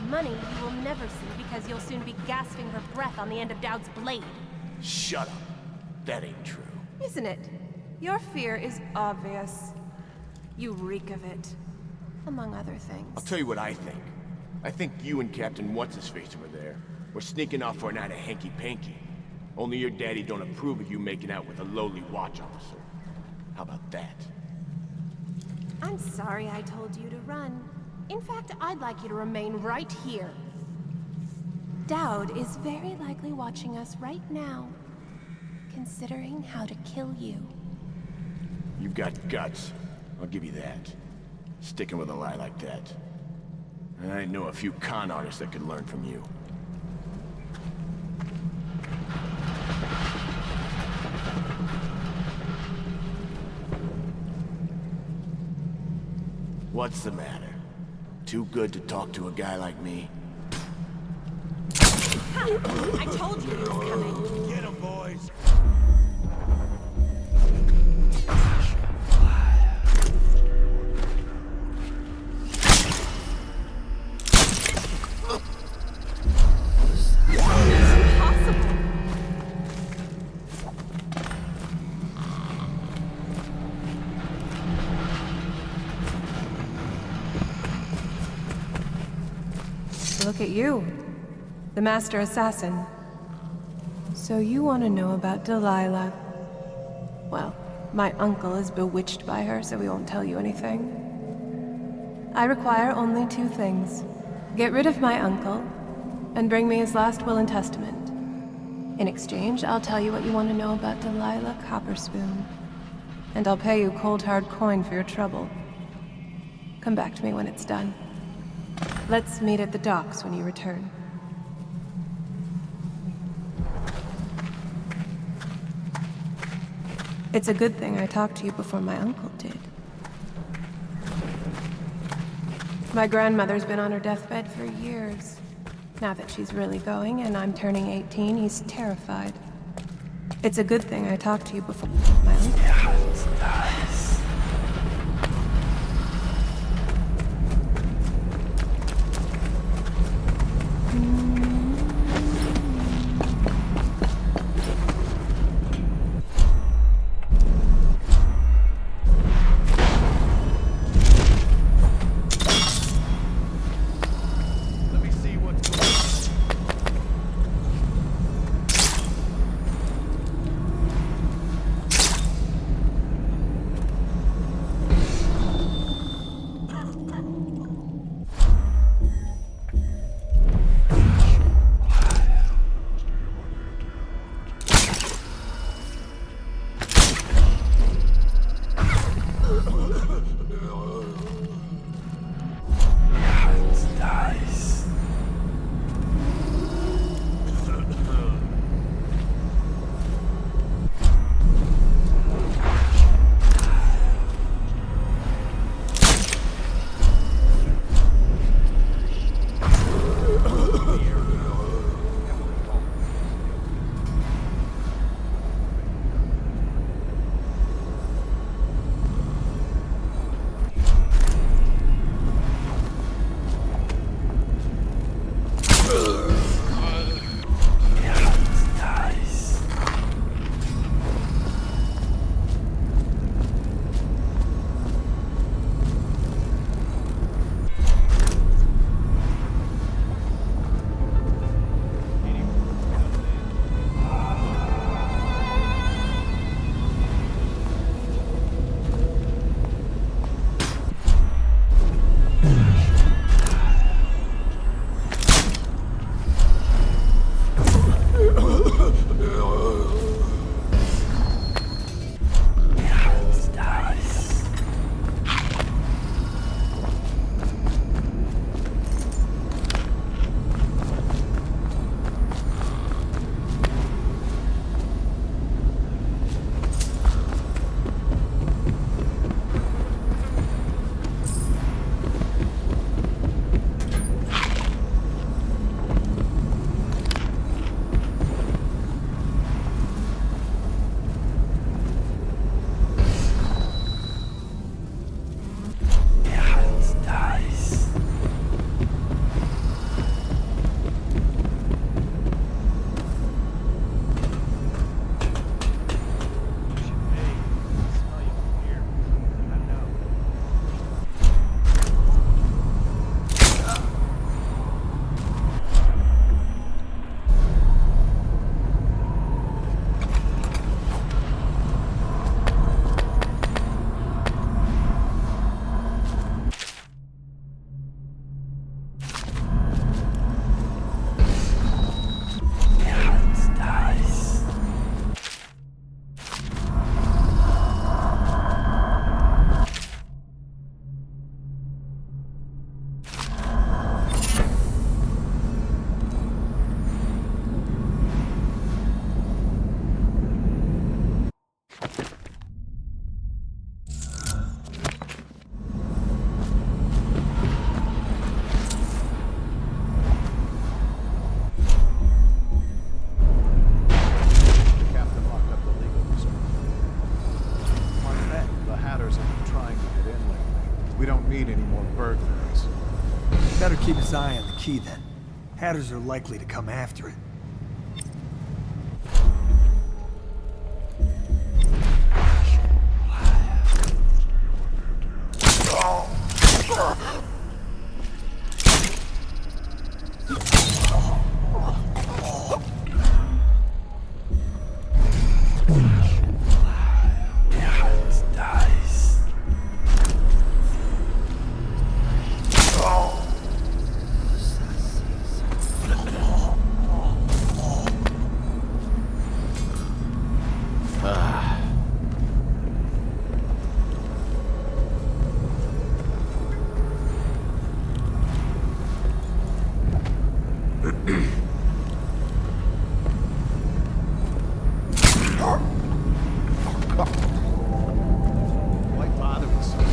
Money you will never see because you'll soon be gasping for breath on the end of Dowd's blade. Shut up. That ain't true. Isn't it? Your fear is obvious. You reek of it. Among other things. I'll tell you what I think. I think you and Captain What's-His-Face over there were sneaking off for a night of hanky-panky. Only your daddy don't approve of you making out with a lowly watch officer. How about that? I'm sorry I told you to run. In fact, I'd like you to remain right here. Dowd is very likely watching us right now, considering how to kill you. You've got guts. I'll give you that. Sticking with a lie like that. I know a few con artists that could learn from you. What's the matter? Too good to talk to a guy like me? I told you he was coming. Get him, boys! Look at you, the Master Assassin. So you want to know about Delilah? Well, my uncle is bewitched by her, so we won't tell you anything. I require only two things. Get rid of my uncle, and bring me his last will and testament. In exchange, I'll tell you what you want to know about Delilah Copperspoon. And I'll pay you cold hard coin for your trouble. Come back to me when it's done. Let's meet at the docks when you return. It's a good thing I talked to you before my uncle did. My grandmother's been on her deathbed for years. Now that she's really going and I'm turning 18, he's terrified. It's a good thing I talked to you before my uncle. find the key then. Hatters are likely to come after it. Why bother with so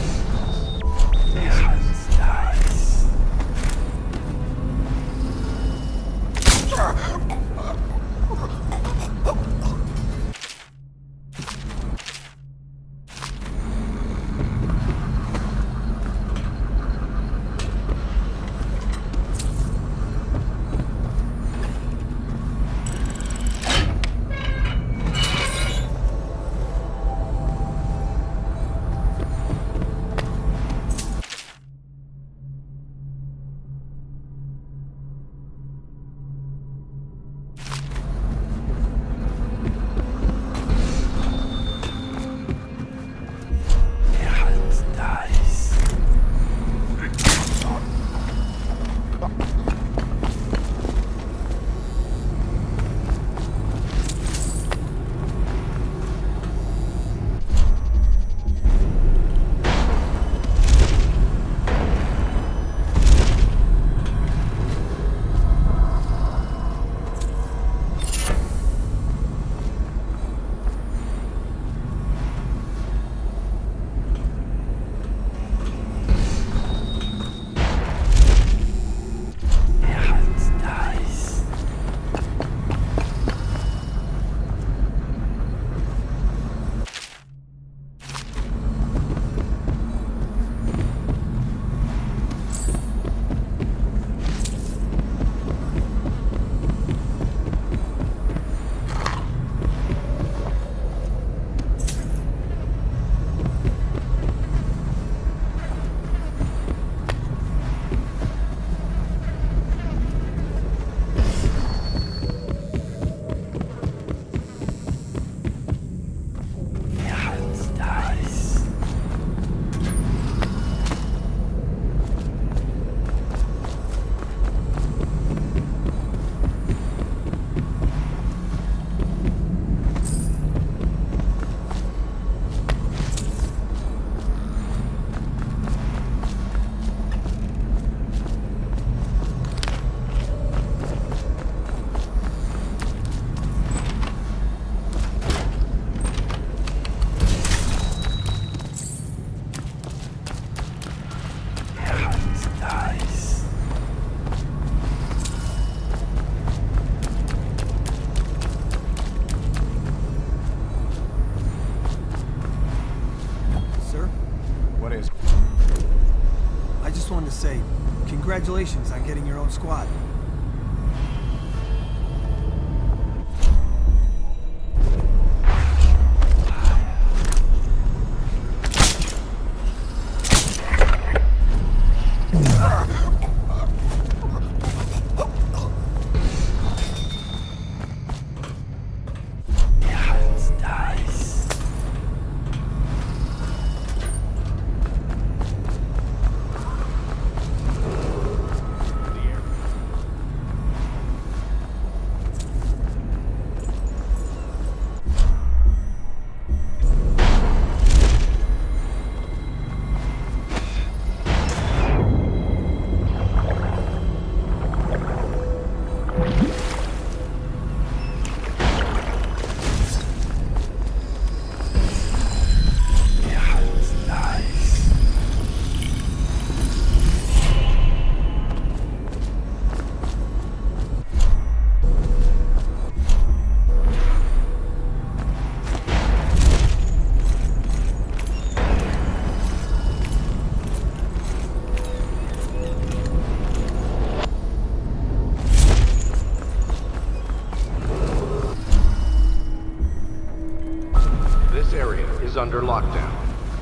say, congratulations on getting your own squad.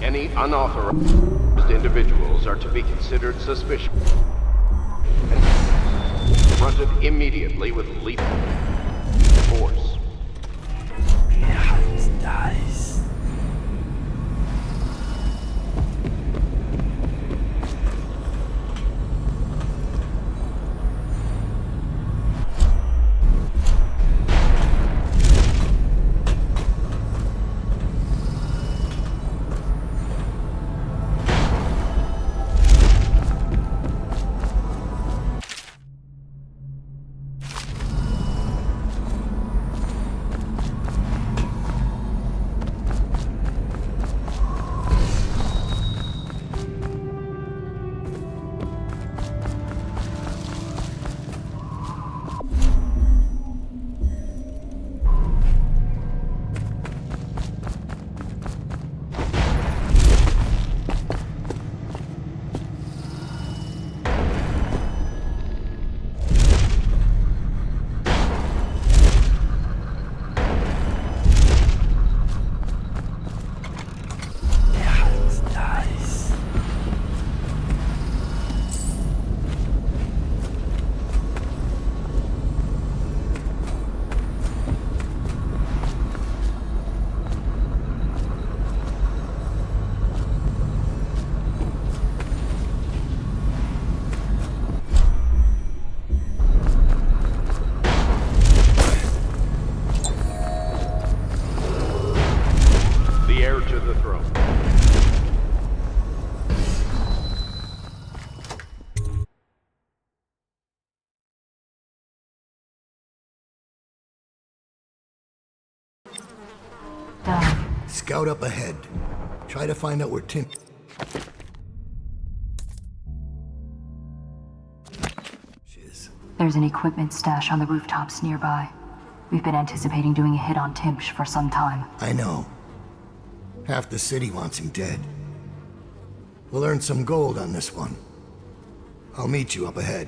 Any unauthorized individuals are to be considered suspicious and confronted immediately with lethal force. Nice. The heir to the throne. Scout up ahead. Try to find out where Tim... There's an equipment stash on the rooftops nearby. We've been anticipating doing a hit on Timsh for some time. I know. Half the city wants him dead. We'll earn some gold on this one. I'll meet you up ahead.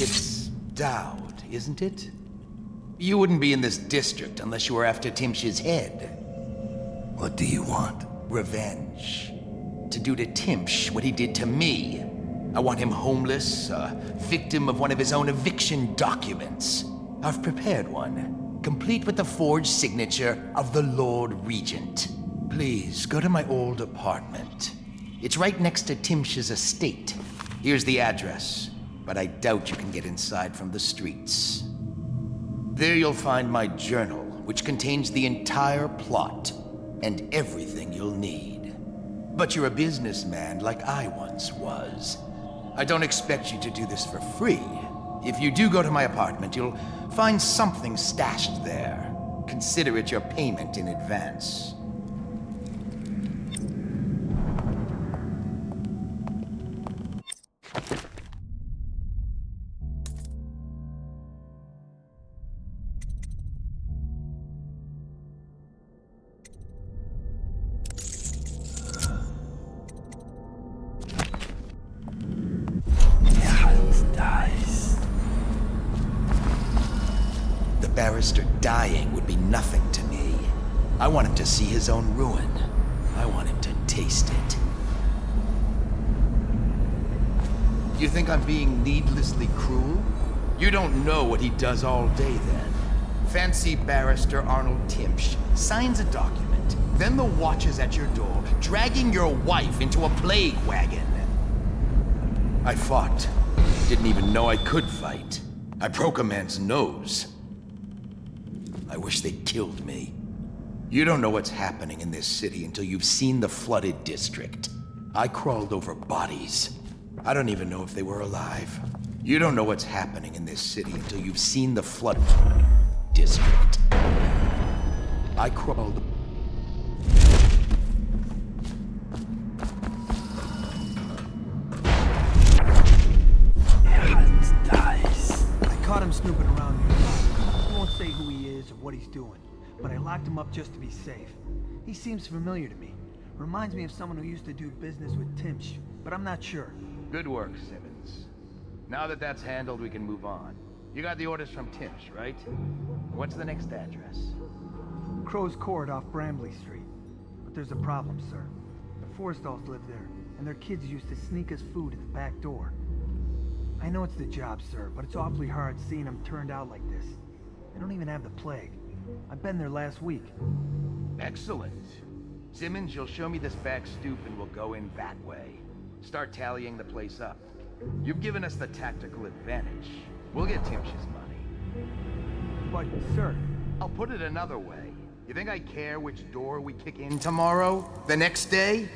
It's Dowd, isn't it? You wouldn't be in this district unless you were after Timsh's head. What do you want? Revenge. To do to Timsh what he did to me. I want him homeless, a victim of one of his own eviction documents. I've prepared one, complete with the forged signature of the Lord Regent. Please, go to my old apartment. It's right next to Timsh's estate. Here's the address, but I doubt you can get inside from the streets. There you'll find my journal, which contains the entire plot and everything you'll need. But you're a businessman like I once was. I don't expect you to do this for free. If you do go to my apartment, you'll find something stashed there. Consider it your payment in advance. The barrister dying would be nothing to me. I want him to see his own ruin. I want him to taste it. You think I'm being needlessly cruel? You don't know what he does all day then. Fancy barrister Arnold Timsh signs a document, then the watch is at your door, dragging your wife into a plague wagon. I fought. Didn't even know I could fight. I broke a man's nose. I wish they'd killed me. You don't know what's happening in this city until you've seen the flooded district. I crawled over bodies. I don't even know if they were alive. You don't know what's happening in this city until you've seen the flooded district. I crawled... caught him snooping around nearby. I won't say who he is or what he's doing, but I locked him up just to be safe. He seems familiar to me. Reminds me of someone who used to do business with Timsh, but I'm not sure. Good work, Simmons. Now that that's handled, we can move on. You got the orders from Timsh, right? What's the next address? Crow's Court off Bramley Street. But there's a problem, sir. The Forrestalls live there, and their kids used to sneak us food at the back door. I know it's the job, sir, but it's awfully hard seeing them turned out like this. They don't even have the plague. I've been there last week. Excellent. Simmons, you'll show me this back stoop and we'll go in that way. Start tallying the place up. You've given us the tactical advantage. We'll get Timsh's money. But, sir... I'll put it another way. You think I care which door we kick in tomorrow? The next day?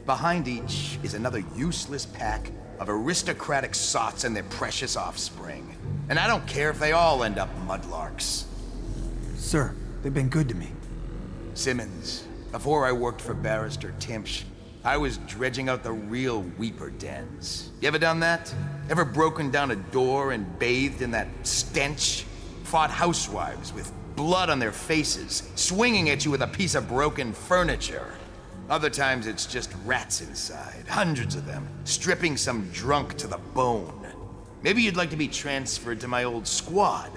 Behind each is another useless pack of aristocratic sots and their precious offspring. And I don't care if they all end up mudlarks. Sir, they've been good to me. Simmons, before I worked for Barrister Timsh, I was dredging out the real Weeper dens. You ever done that? Ever broken down a door and bathed in that stench? Fought housewives with blood on their faces, swinging at you with a piece of broken furniture. Other times it's just rats inside, hundreds of them, stripping some drunk to the bone. Maybe you'd like to be transferred to my old squad.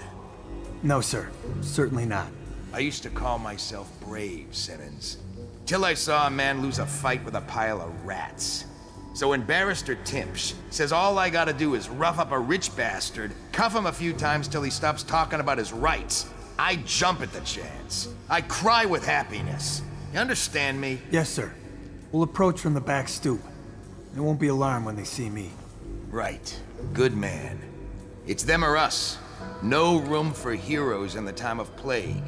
No, sir. Certainly not. I used to call myself brave, Simmons. Till I saw a man lose a fight with a pile of rats. So when Barrister Timsh says all I gotta do is rough up a rich bastard, cuff him a few times till he stops talking about his rights, I jump at the chance. I cry with happiness. You understand me? Yes, sir. We'll approach from the back stoop. They won't be alarmed when they see me. Right. Good man. It's them or us. No room for heroes in the time of plague.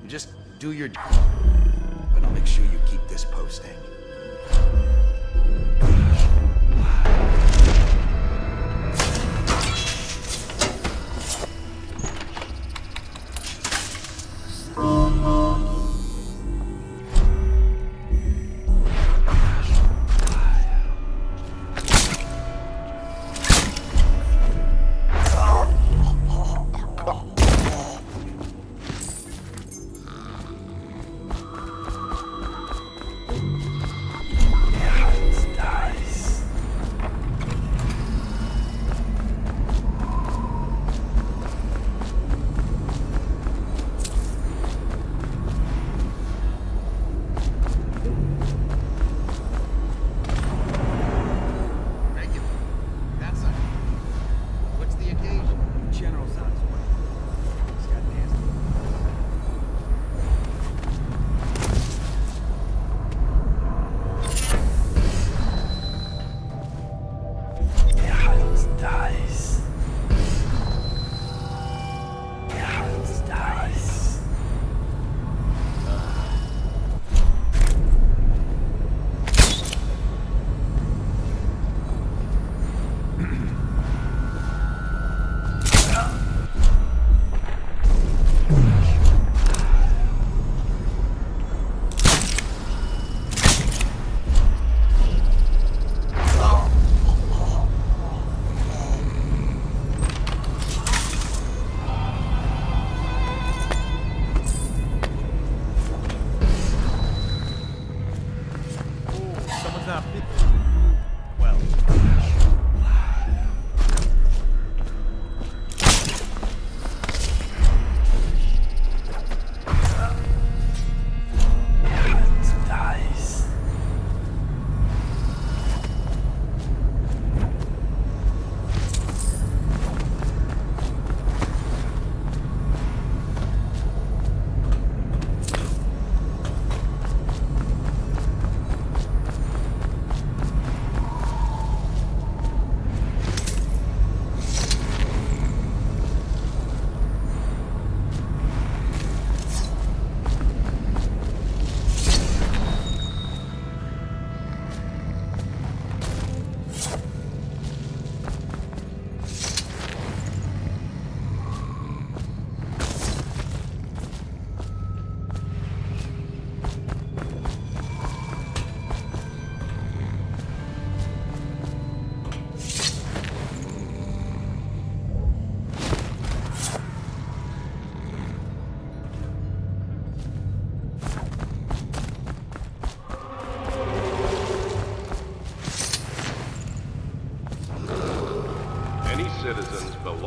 You just do your job. But I'll make sure you keep this posting. Die.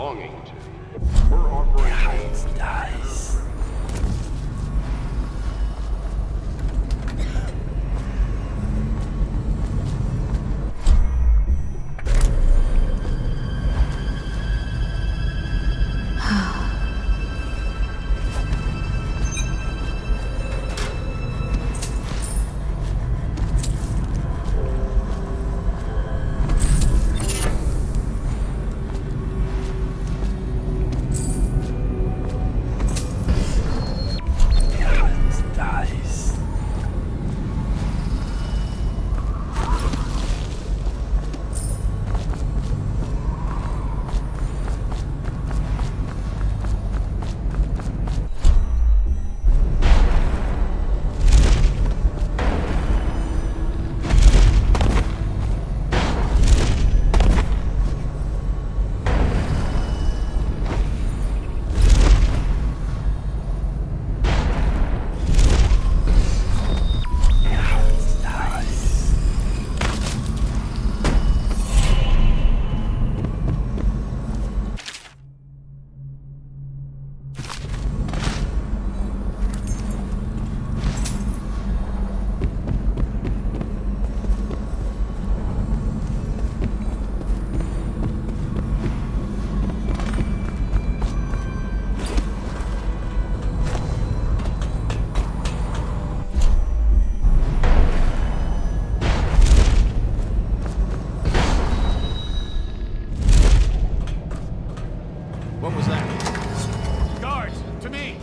belonging to. We're offering Nice. What was that? Guards, to me!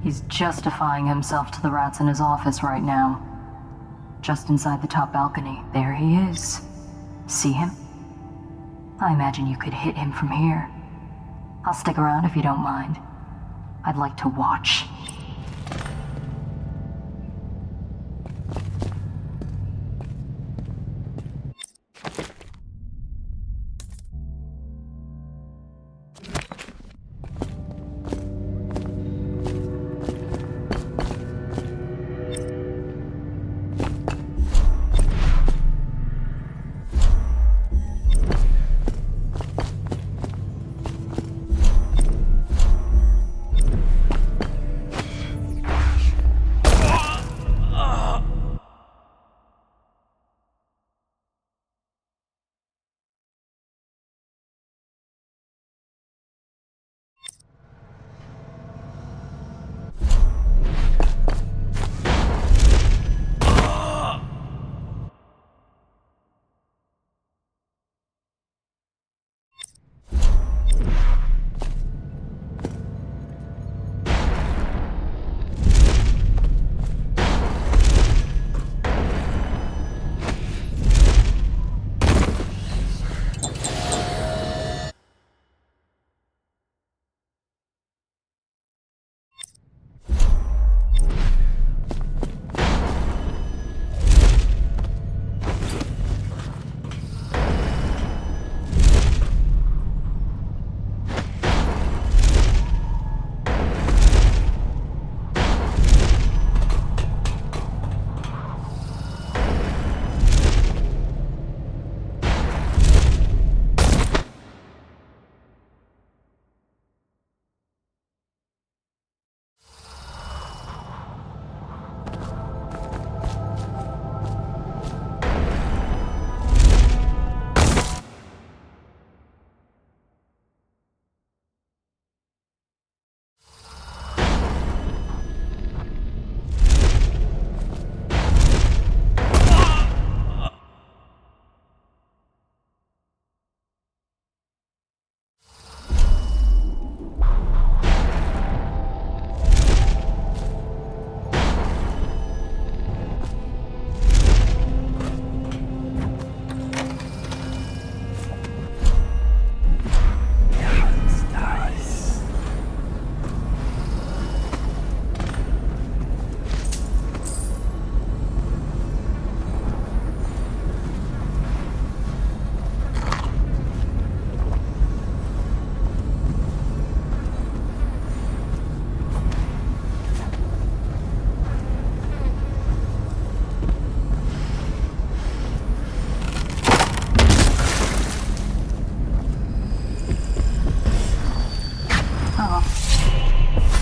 He's justifying himself to the rats in his office right now. Just inside the top balcony, there he is. See him? I imagine you could hit him from here. I'll stick around if you don't mind. I'd like to watch.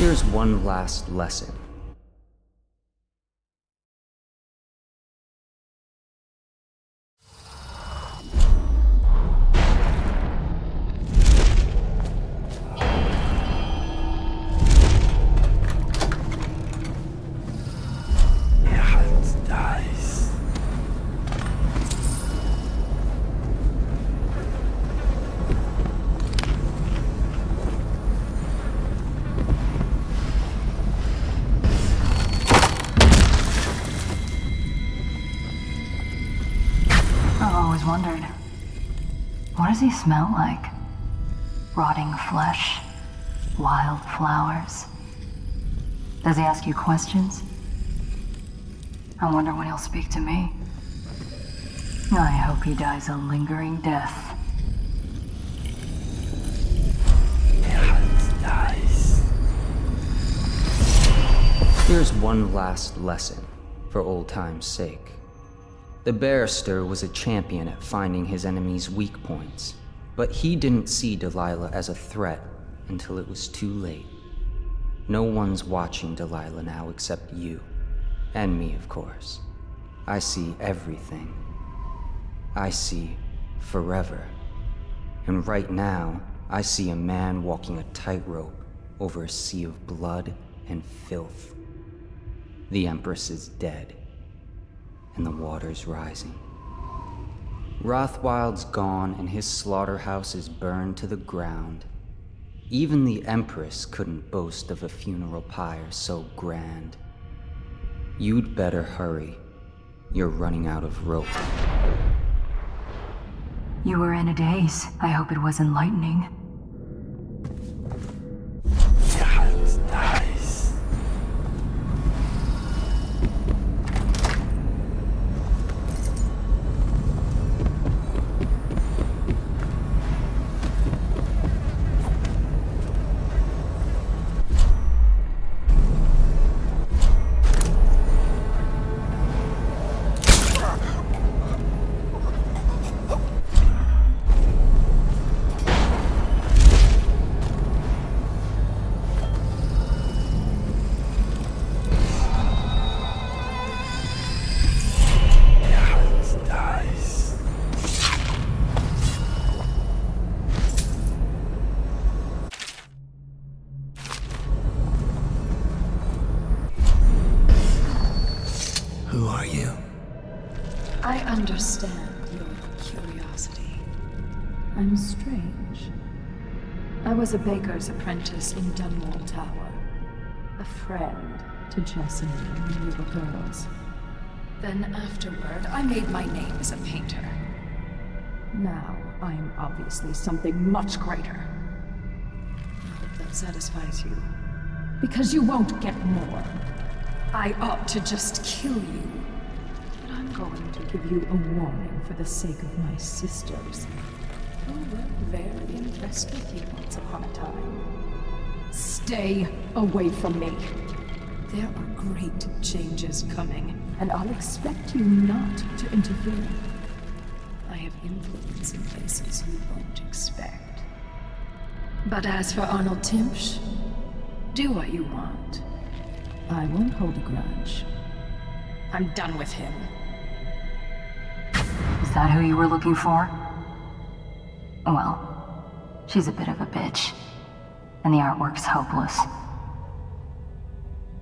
Here's one last lesson. Wondered, what does he smell like? Rotting flesh? Wild flowers? Does he ask you questions? I wonder when he'll speak to me. I hope he dies a lingering death. Here's one last lesson, for old time's sake. The barrister was a champion at finding his enemies' weak points, but he didn't see Delilah as a threat until it was too late. No one's watching Delilah now except you. And me, of course. I see everything. I see forever. And right now, I see a man walking a tightrope over a sea of blood and filth. The Empress is dead, and the water's rising. Rothwild's gone and his slaughterhouse is burned to the ground. Even the Empress couldn't boast of a funeral pyre so grand. You'd better hurry. You're running out of rope. You were in a daze. I hope it was enlightening. Who are you? I understand your curiosity. I'm strange. I was a baker's apprentice in Dunwall Tower. A friend to Jessamine when we were girls. Then afterward, I made my name as a painter. Now, I'm obviously something much greater. I hope that satisfies you. Because you won't get more. I ought to just kill you. But I'm going to give you a warning for the sake of my sisters, who were very impressed with you once upon a time. Stay away from me. There are great changes coming, and I'll expect you not to interfere. I have influence in places you won't expect. But as for Arnold Timpsch, do what you want. I won't hold a grudge. I'm done with him. Is that who you were looking for? Well, she's a bit of a bitch, and the artwork's hopeless.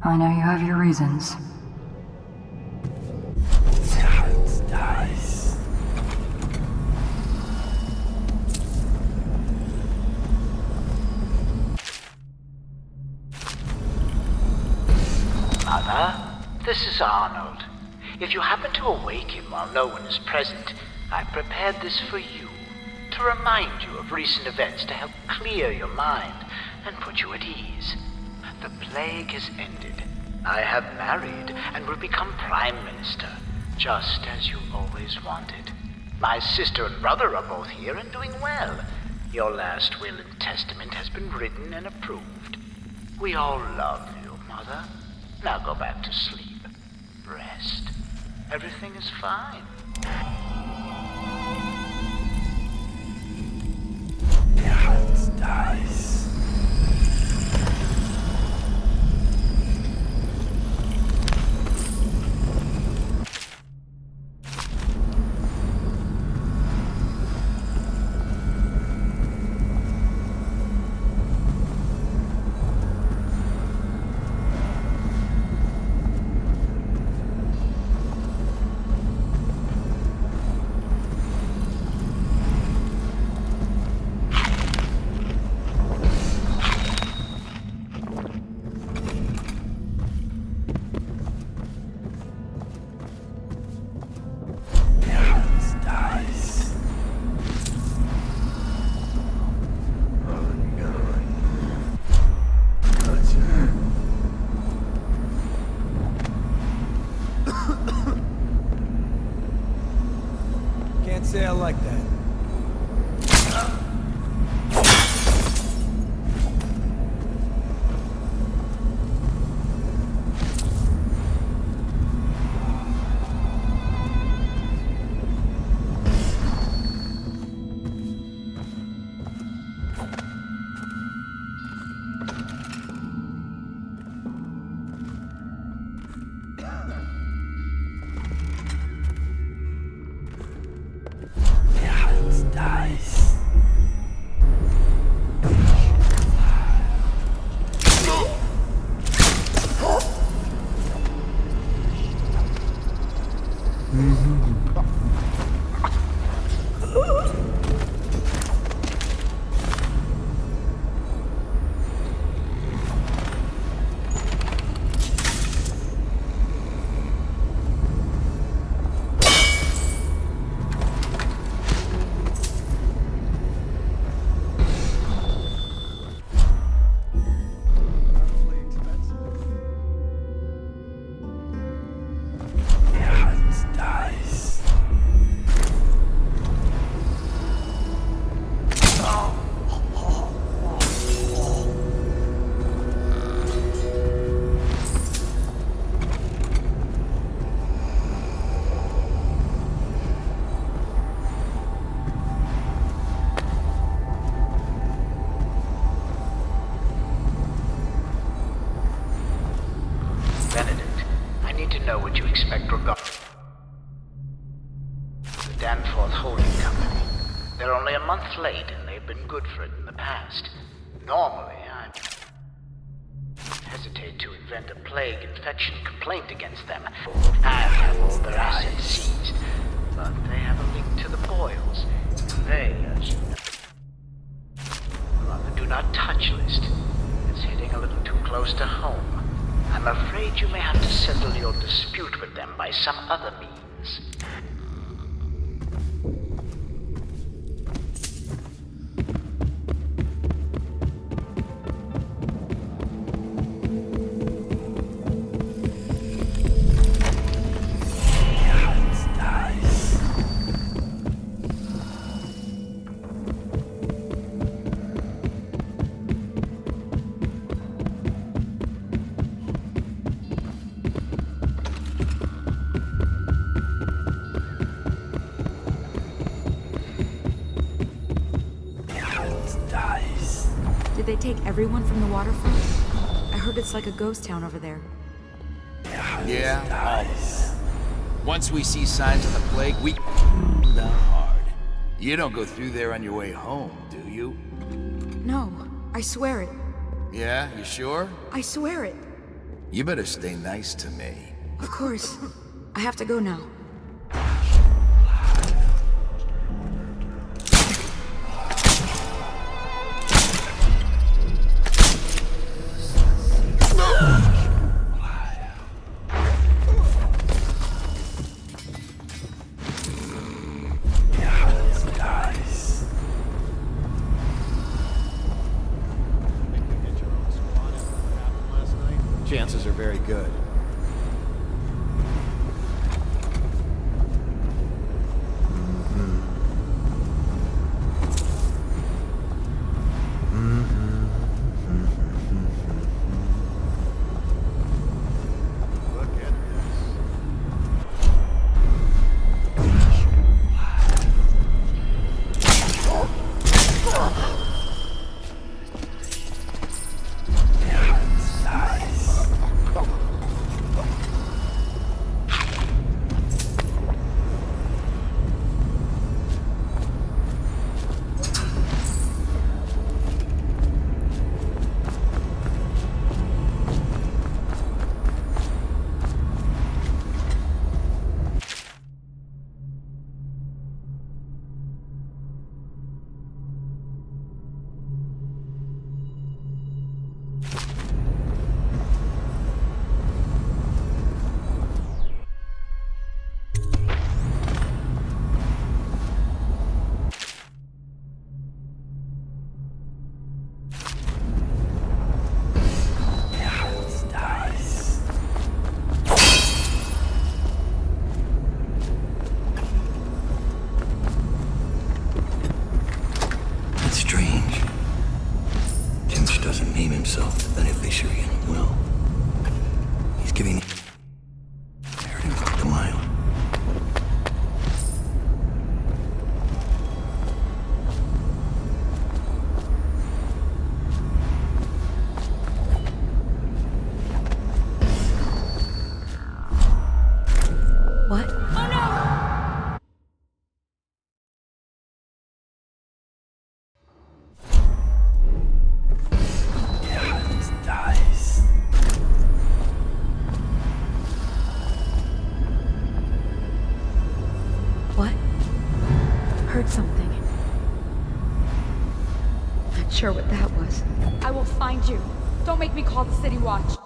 I know you have your reasons. Mother, this is Arnold. If you happen to awake him while no one is present, I've prepared this for you, to remind you of recent events to help clear your mind and put you at ease. The plague has ended. I have married and will become Prime Minister, just as you always wanted. My sister and brother are both here and doing well. Your last will and testament has been written and approved. We all love you, Mother. Now go back to sleep. Rest. Everything is fine. ahead. know what you expect regarding the Danforth Holding Company. They're only a month late, and they've been good for it in the past. Normally, I hesitate to invent a plague infection complaint against them. I have all their assets seized, but they have a link to the Boyles. They, as you know, are on the Do Not Touch list. It's hitting a little too close to home. I'm afraid you may have to settle your dispute with them by some other means. Did they take everyone from the waterfront? I heard it's like a ghost town over there. Yeah, all of them. Once we see signs of the plague, we down hard. You don't go through there on your way home, do you? No, I swear it. Yeah, you sure? I swear it. You better stay nice to me. Of course. I have to go now. Chances are very good. heard something. Not sure what that was. I will find you. Don't make me call the City Watch.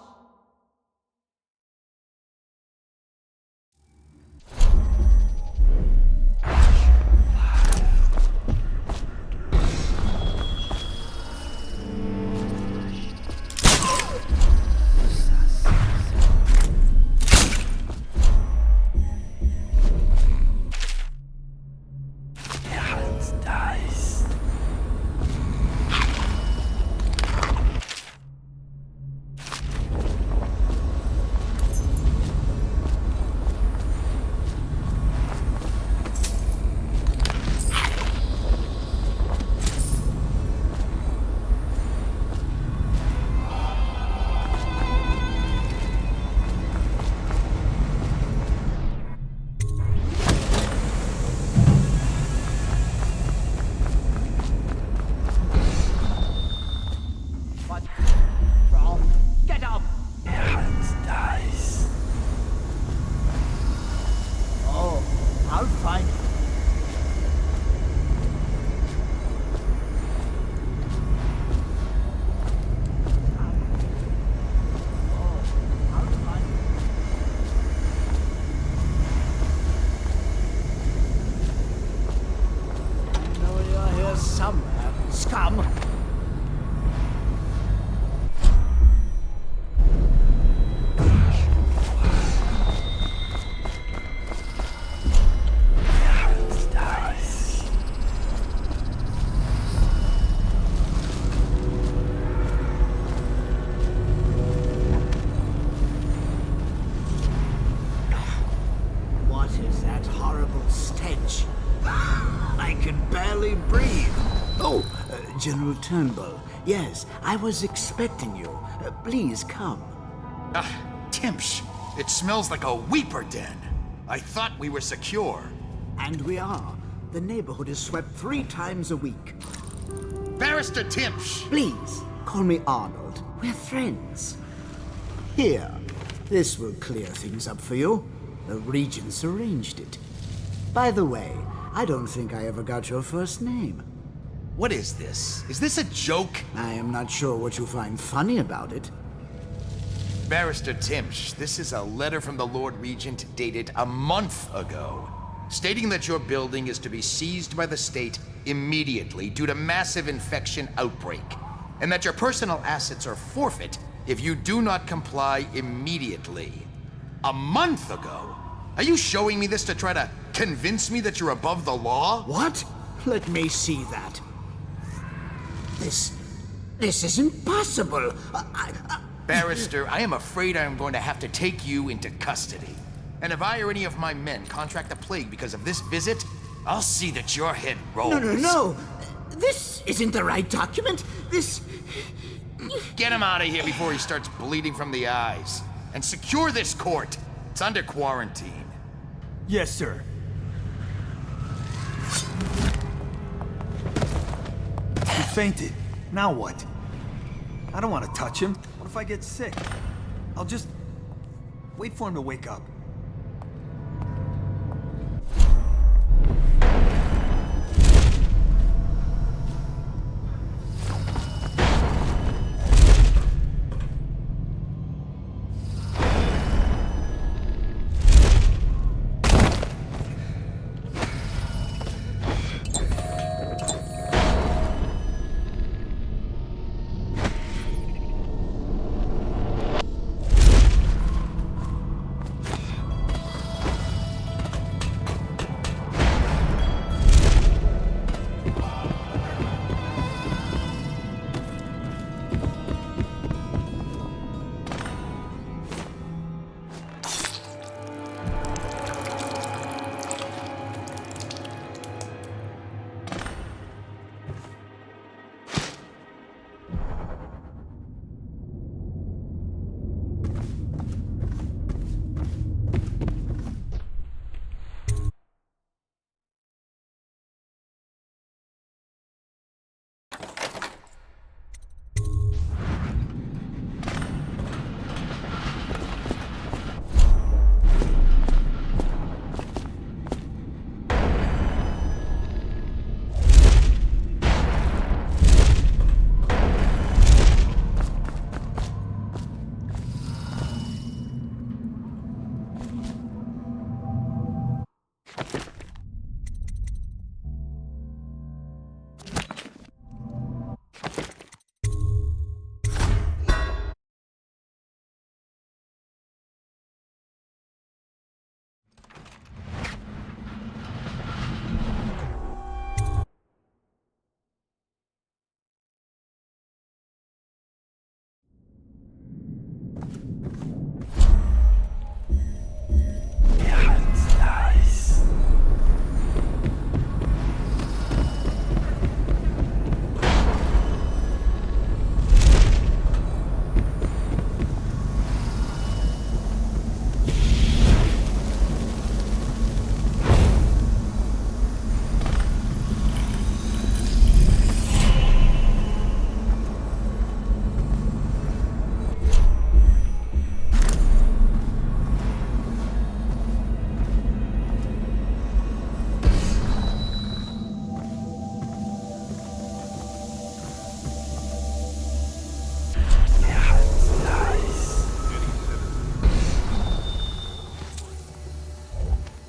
Scum! What is that horrible stench? I can barely breathe. Oh, General Turnbull. Yes, I was expecting you. Please come. Timsh, it smells like a weeper den. I thought we were secure. And we are. The neighborhood is swept 3 times a week. Barrister Timsh! Please, call me Arnold. We're friends. Here, this will clear things up for you. The Regents arranged it. By the way, I don't think I ever got your first name. What is this? Is this a joke? I am not sure what you find funny about it. Barrister Timsh, this is a letter from the Lord Regent dated a month ago, stating that your building is to be seized by the state immediately due to massive infection outbreak, and that your personal assets are forfeit if you do not comply immediately. A month ago? Are you showing me this to try to convince me that you're above the law? What? Let me see that. This isn't possible. Barrister, I am afraid I am going to have to take you into custody. And if I or any of my men contract the plague because of this visit, I'll see that your head rolls. No. This isn't the right document. This... Get him out of here before he starts bleeding from the eyes. And secure this court. It's under quarantine. Yes, sir. He fainted. Now what? I don't want to touch him. What if I get sick? I'll just wait for him to wake up.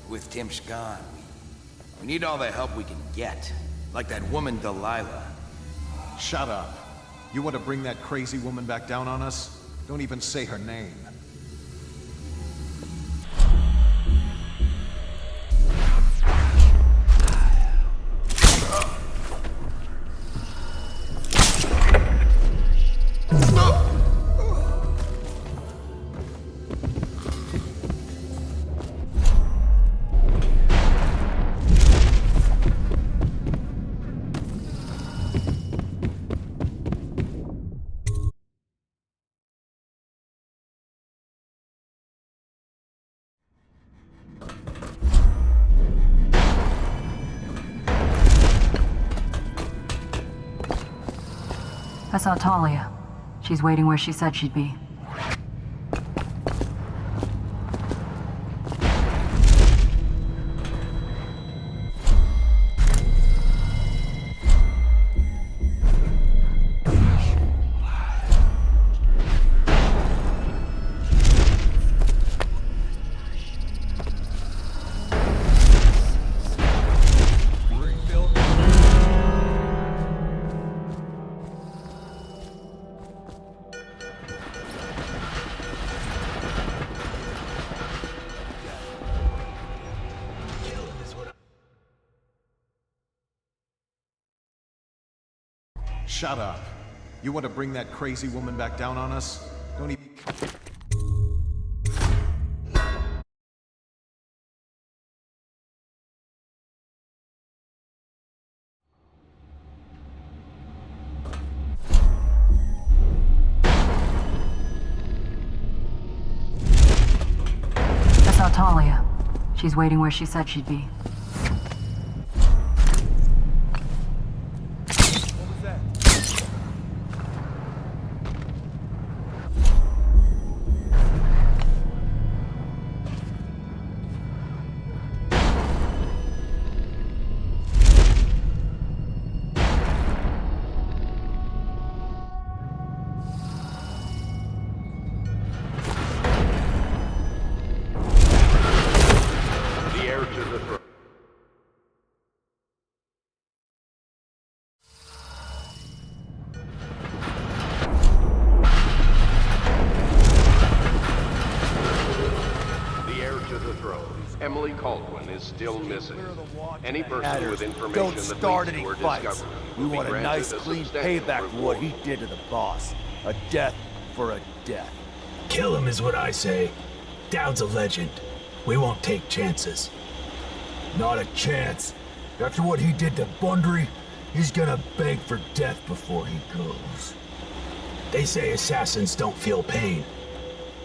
With Timsh gone, we need all the help we can get. Like that woman Delilah. Shut up. You want to bring that crazy woman back down on us? Don't even say her name. I saw Talia. She's waiting where she said she'd be. Shut up. You want to bring that crazy woman back down on us? Don't even... I saw Talia. She's waiting where she said she'd be. Emily Caldwin is still missing. Any person Matters. with information Don't that start leads any to her fights. discovery We will be want a granted nice, a clean substantial payback for what reward. he did to the boss. A death for a death. Kill him is what I say. Dowd's a legend. We won't take chances. Not a chance. After what he did to Bundry, he's gonna beg for death before he goes. They say assassins don't feel pain.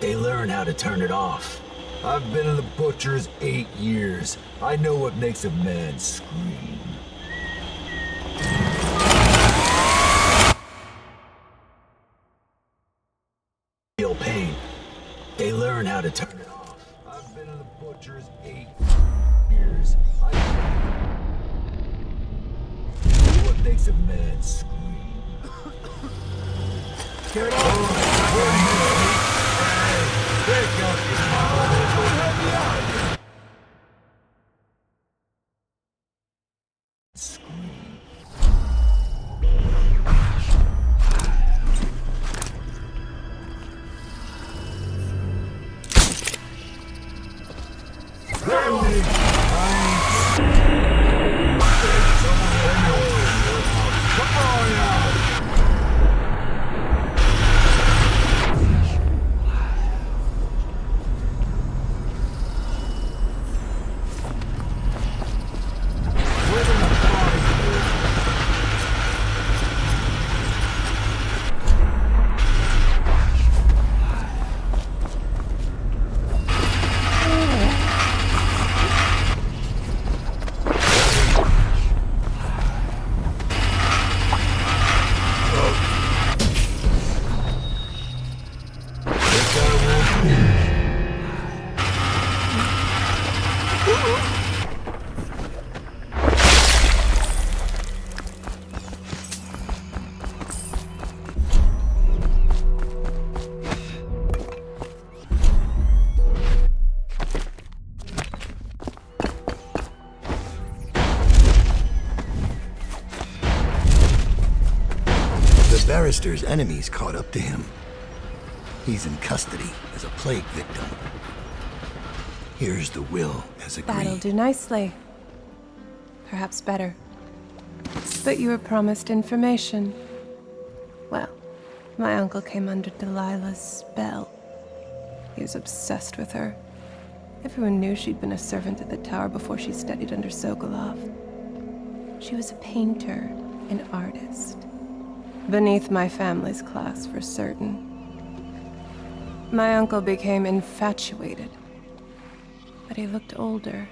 They learn how to turn it off. I've been in the Butcher's 8 years. I know what makes a man scream. Feel pain. They learn how to turn it off. I've been in the Butcher's 8 years. I know what makes a man scream. Get on! Pick up your Barrister's enemies caught up to him. He's in custody as a plague victim. Here's the will as agreed. That'll do nicely. Perhaps better. But you were promised information. Well, my uncle came under Delilah's spell. He was obsessed with her. Everyone knew she'd been a servant at the tower before she studied under Sokolov. She was a painter, an artist. Beneath my family's class, for certain. My uncle became infatuated. But he looked older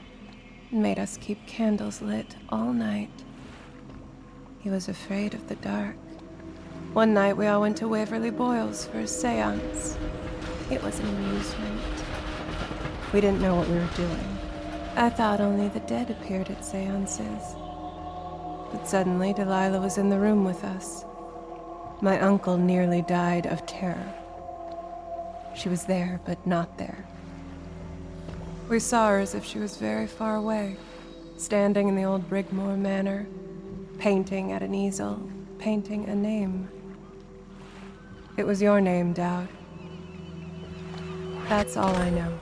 and made us keep candles lit all night. He was afraid of the dark. One night we all went to Waverly Boyle's for a seance. It was an amusement. We didn't know what we were doing. I thought only the dead appeared at seances. But suddenly Delilah was in the room with us. My uncle nearly died of terror. She was there, but not there. We saw her as if she was very far away, standing in the old Brigmore Manor, painting at an easel, painting a name. It was your name, Dowd. That's all I know.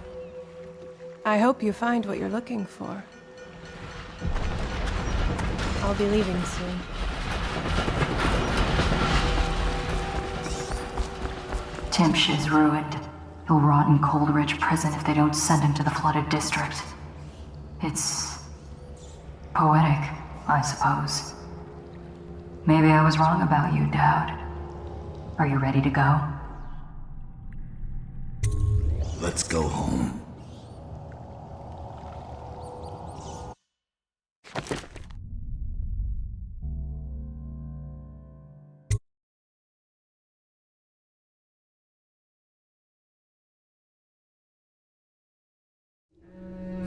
I hope you find what you're looking for. I'll be leaving soon. Timsh is ruined. He'll rot in Coldridge Prison if they don't send him to the flooded district. It's poetic, I suppose. Maybe I was wrong about you, Dowd. Are you ready to go? Let's go home.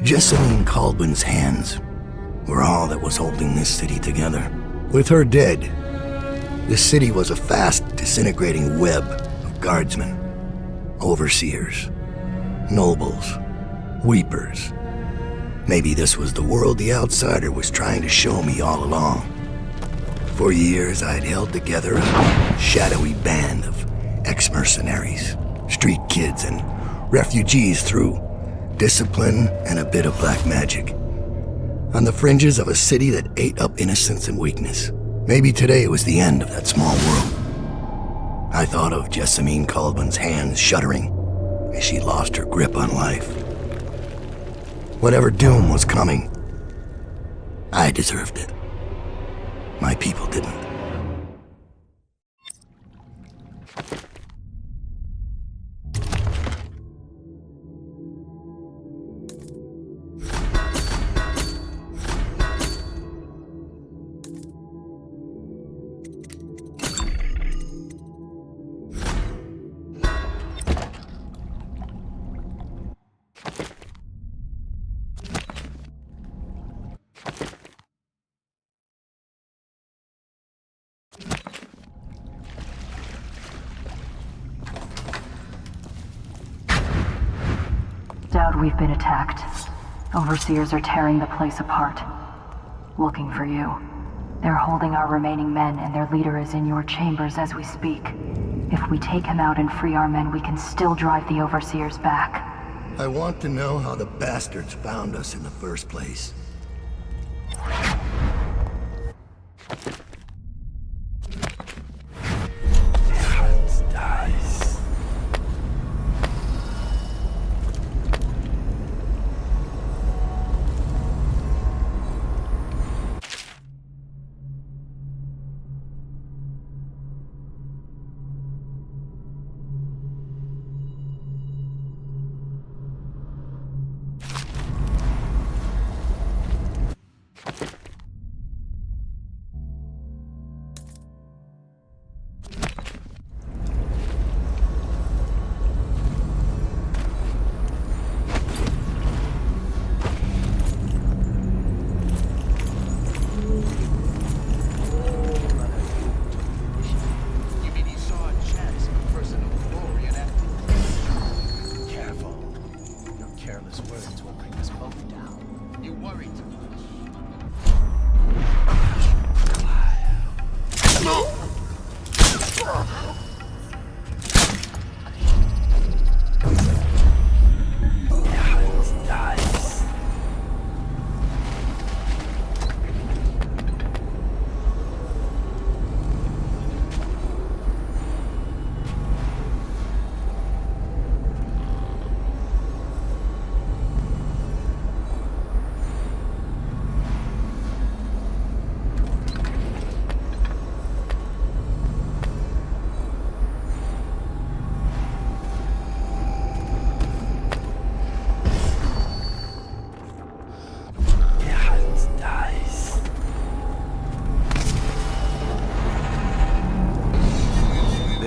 Jessamine Caldwell's hands were all that was holding this city together. With her dead, this city was a fast disintegrating web of guardsmen, overseers, nobles, weepers. Maybe this was the world the outsider was trying to show me all along. For years, I'd held together a shadowy band of ex-mercenaries, street kids, and refugees through discipline and a bit of black magic. On the fringes of a city that ate up innocence and weakness. Maybe today was the end of that small world. I thought of Jessamine Caldwell's hands shuddering as she lost her grip on life. Whatever doom was coming, I deserved it. My people didn't. Dowd, we've been attacked. Overseers are tearing the place apart. Looking for you. They're holding our remaining men, and their leader is in your chambers as we speak. If we take him out and free our men, we can still drive the Overseers back. I want to know how the bastards found us in the first place.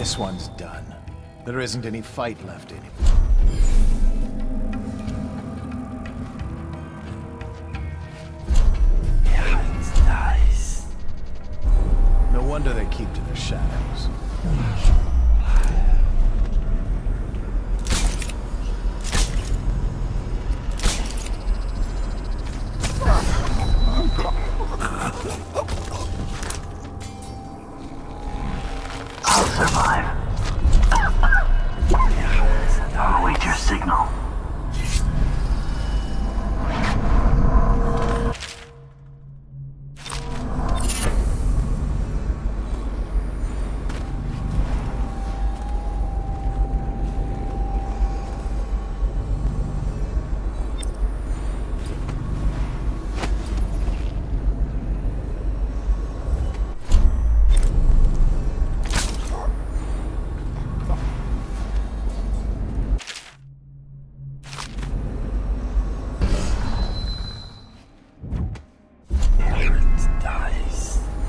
This one's done. There isn't any fight left in him. Yeah, it's nice. No wonder they keep to their shadows. I'll survive. I'll await your signal.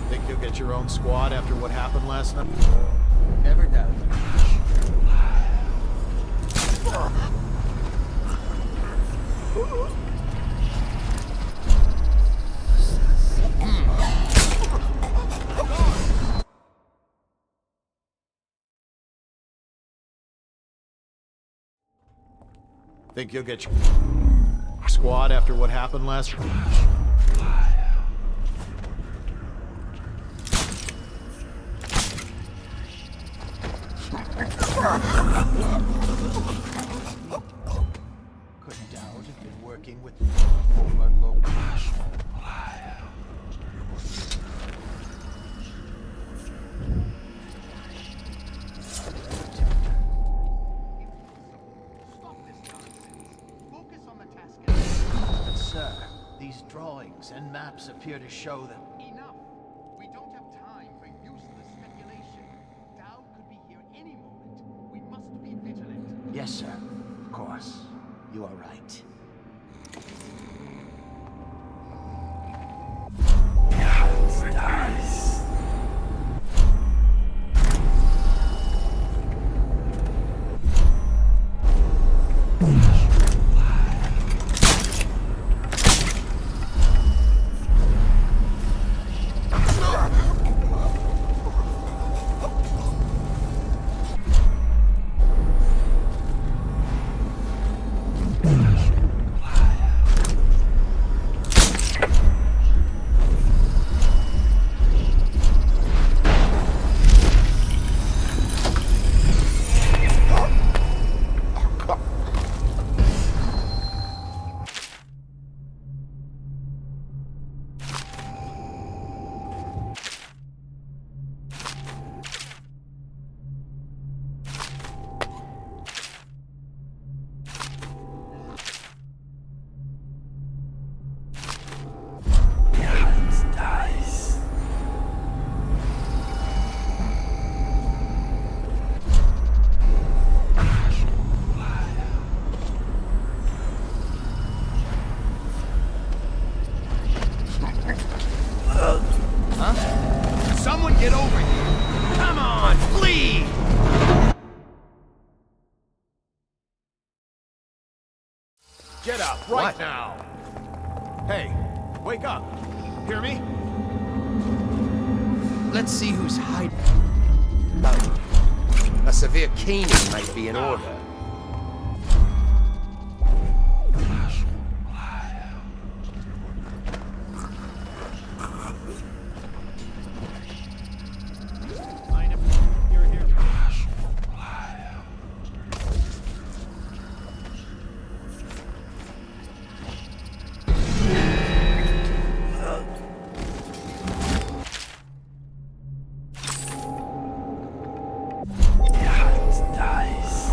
Think you'll get your own squad after what happened last night? Never doubt. Think you'll get your squad after what happened last night? Couldn't doubt have been working with former local. But sir, these drawings and maps appear to show that... Enough! We don't have time for useless speculation. Dowd could be here any moment. We must be vigilant. Yes, sir. Of course. You are right. Nice. Someone get over here! Come on, please! Get up, right now! Hey, wake up! Hear me? Let's see who's hiding. A severe caning might be in order. Nice.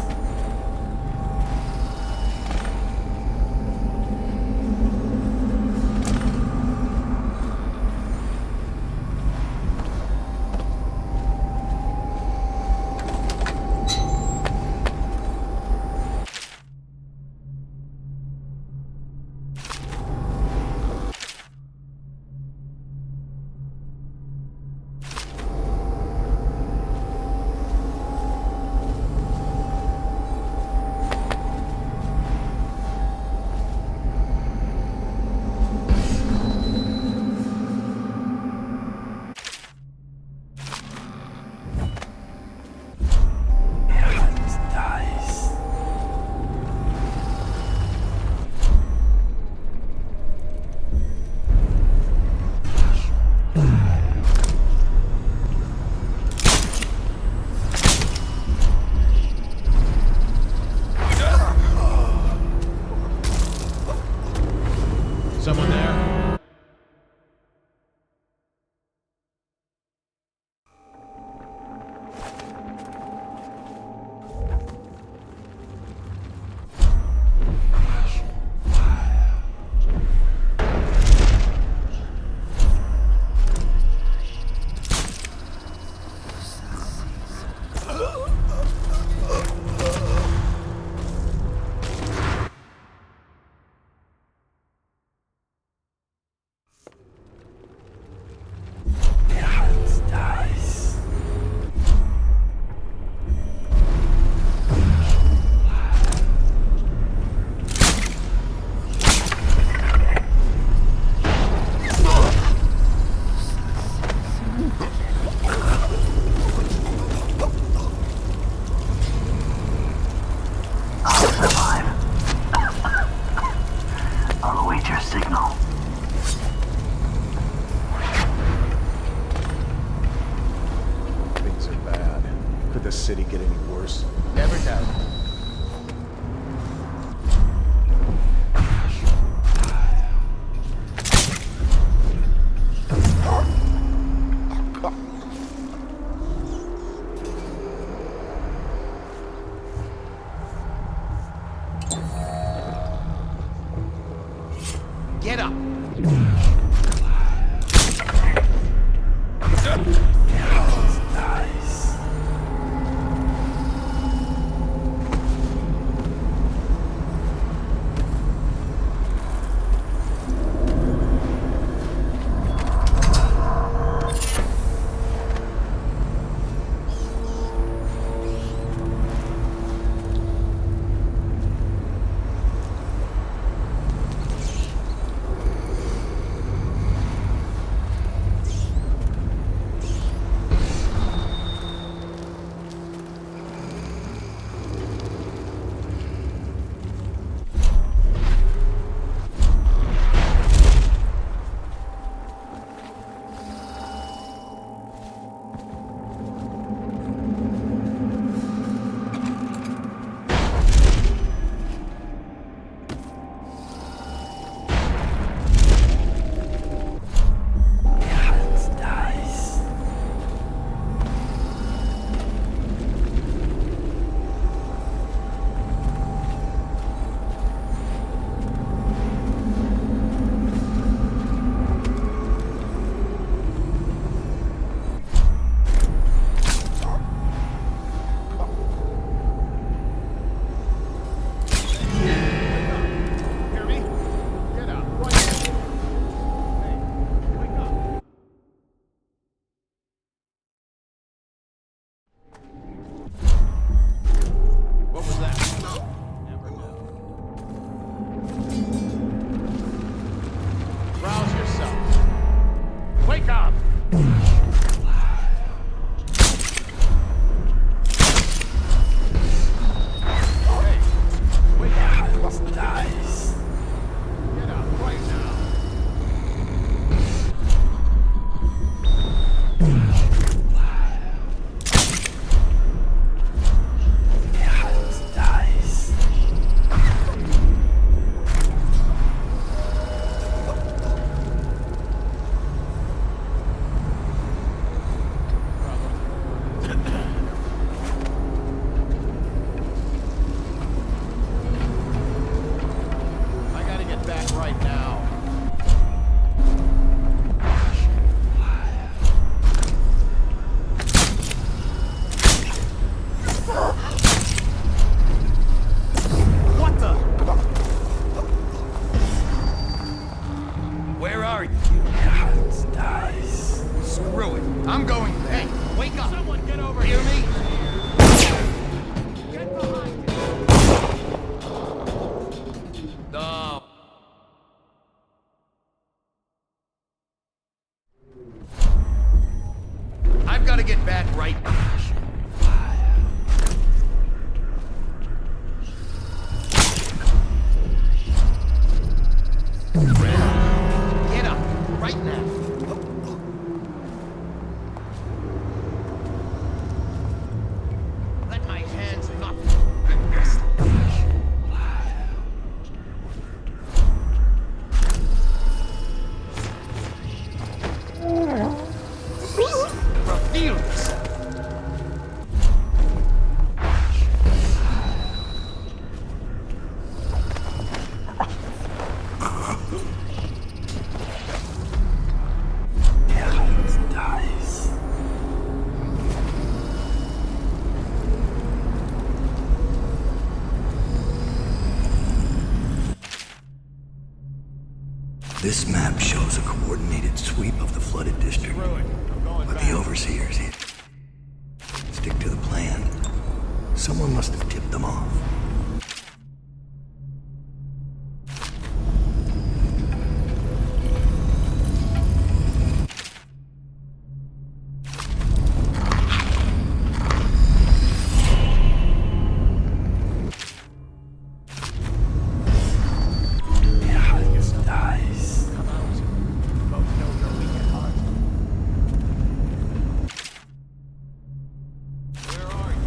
the city get any worse? Never doubt. Get up! get back right. Get up, right now. Let my hands not rest. Refuse. This map shows a coordinated sweep of the flooded district. But the overseers here stick to the plan. Someone must have tipped them off. Where are you?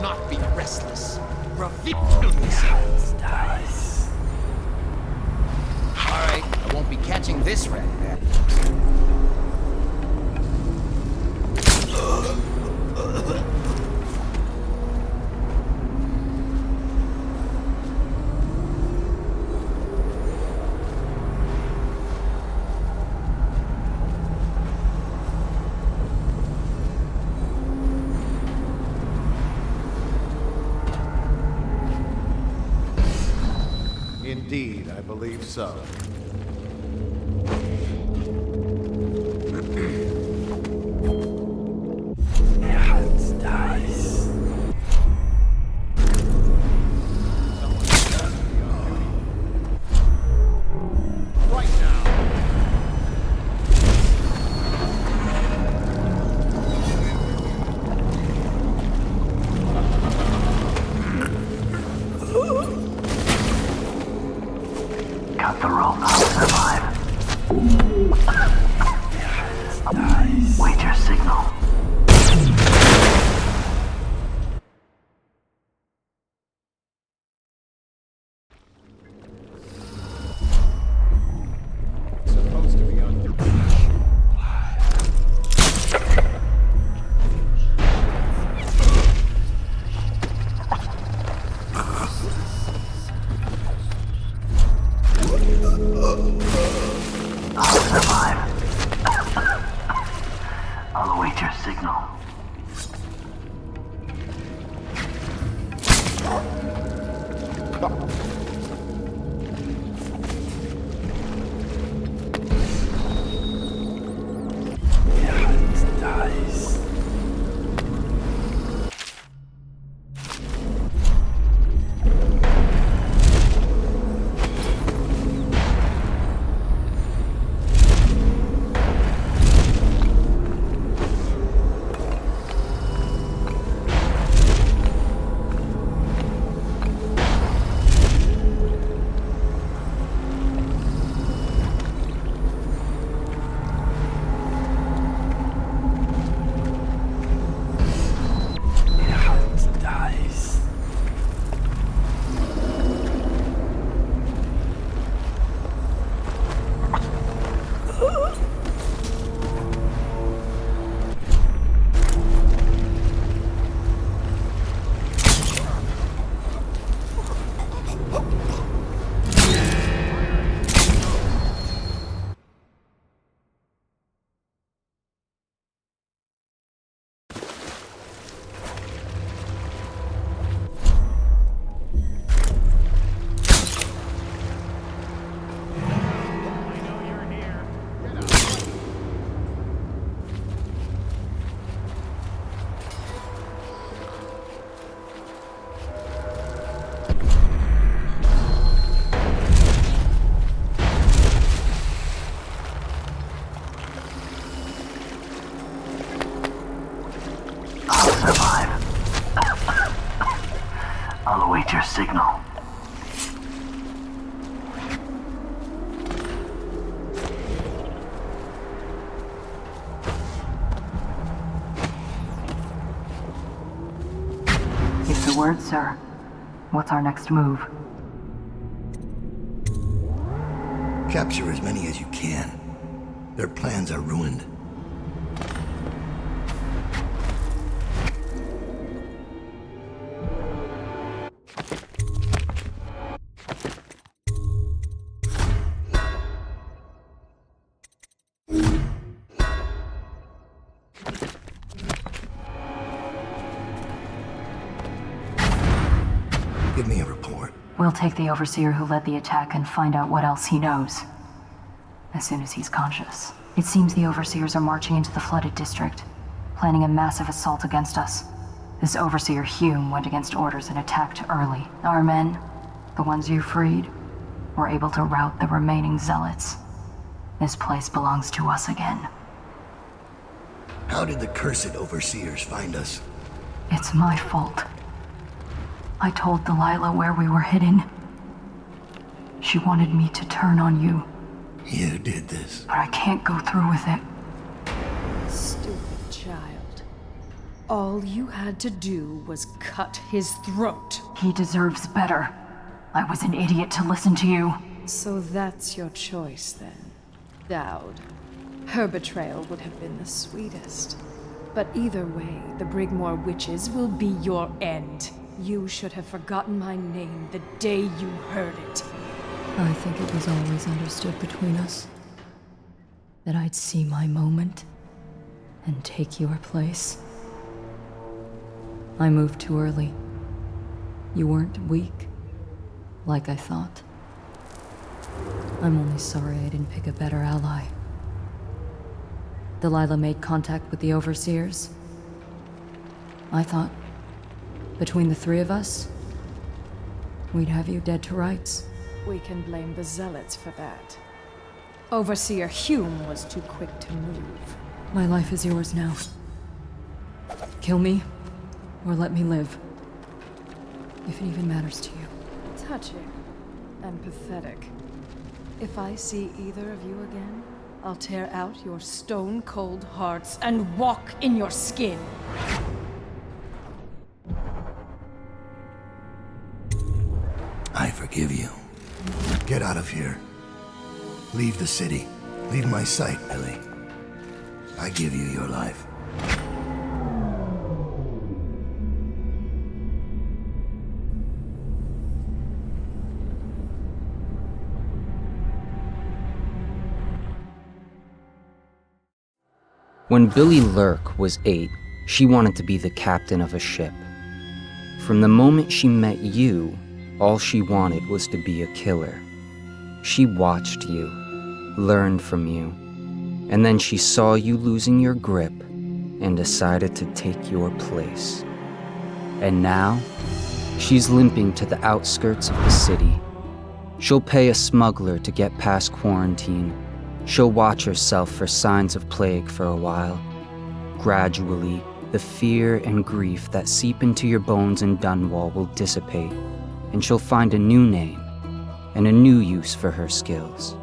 not be restless. Reveal yourselves. Alright, I won't be catching this rat. Indeed, I believe so. Cut the rope, I'll survive. Wait your signal. Supposed to be on. I'll survive. I'll await your signal. I'll await your signal. Give the word, sir. What's our next move? Capture as many as you can. Their plans are ruined. Give me a report. We'll take the Overseer who led the attack and find out what else he knows. As soon as he's conscious. It seems the Overseers are marching into the flooded district, planning a massive assault against us. This Overseer Hume went against orders and attacked early. Our men, the ones you freed, were able to rout the remaining zealots. This place belongs to us again. How did the cursed Overseers find us? It's my fault. I told Delilah where we were hidden. She wanted me to turn on you. You did this. But I can't go through with it. Stupid child. All you had to do was cut his throat. He deserves better. I was an idiot to listen to you. So that's your choice, then. Dowd. Her betrayal would have been the sweetest. But either way, the Brigmore witches will be your end. You should have forgotten my name the day you heard it. I think it was always understood between us that I'd see my moment and take your place. I moved too early. You weren't weak, like I thought. I'm only sorry I didn't pick a better ally. Delilah made contact with the Overseers. I thought, between the three of us, we'd have you dead to rights. We can blame the Zealots for that. Overseer Hume was too quick to move. My life is yours now. Kill me, or let me live. If it even matters to you. Touching and pathetic. If I see either of you again, I'll tear out your stone-cold hearts and walk in your skin. I forgive you. Get out of here. Leave the city. Leave my sight, Ellie. I give you your life. When Billy Lurk was 8, she wanted to be the captain of a ship. From the moment she met you, all she wanted was to be a killer. She watched you, learned from you, and then she saw you losing your grip and decided to take your place. And now, she's limping to the outskirts of the city. She'll pay a smuggler to get past quarantine. She'll watch herself for signs of plague for a while. Gradually, the fear and grief that seep into your bones in Dunwall will dissipate, and she'll find a new name and a new use for her skills.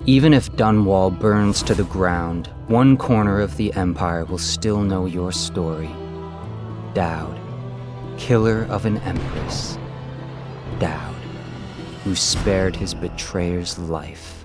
Even if Dunwall burns to the ground, one corner of the Empire will still know your story. Dowd, killer of an empress. Dowd, who spared his betrayer's life.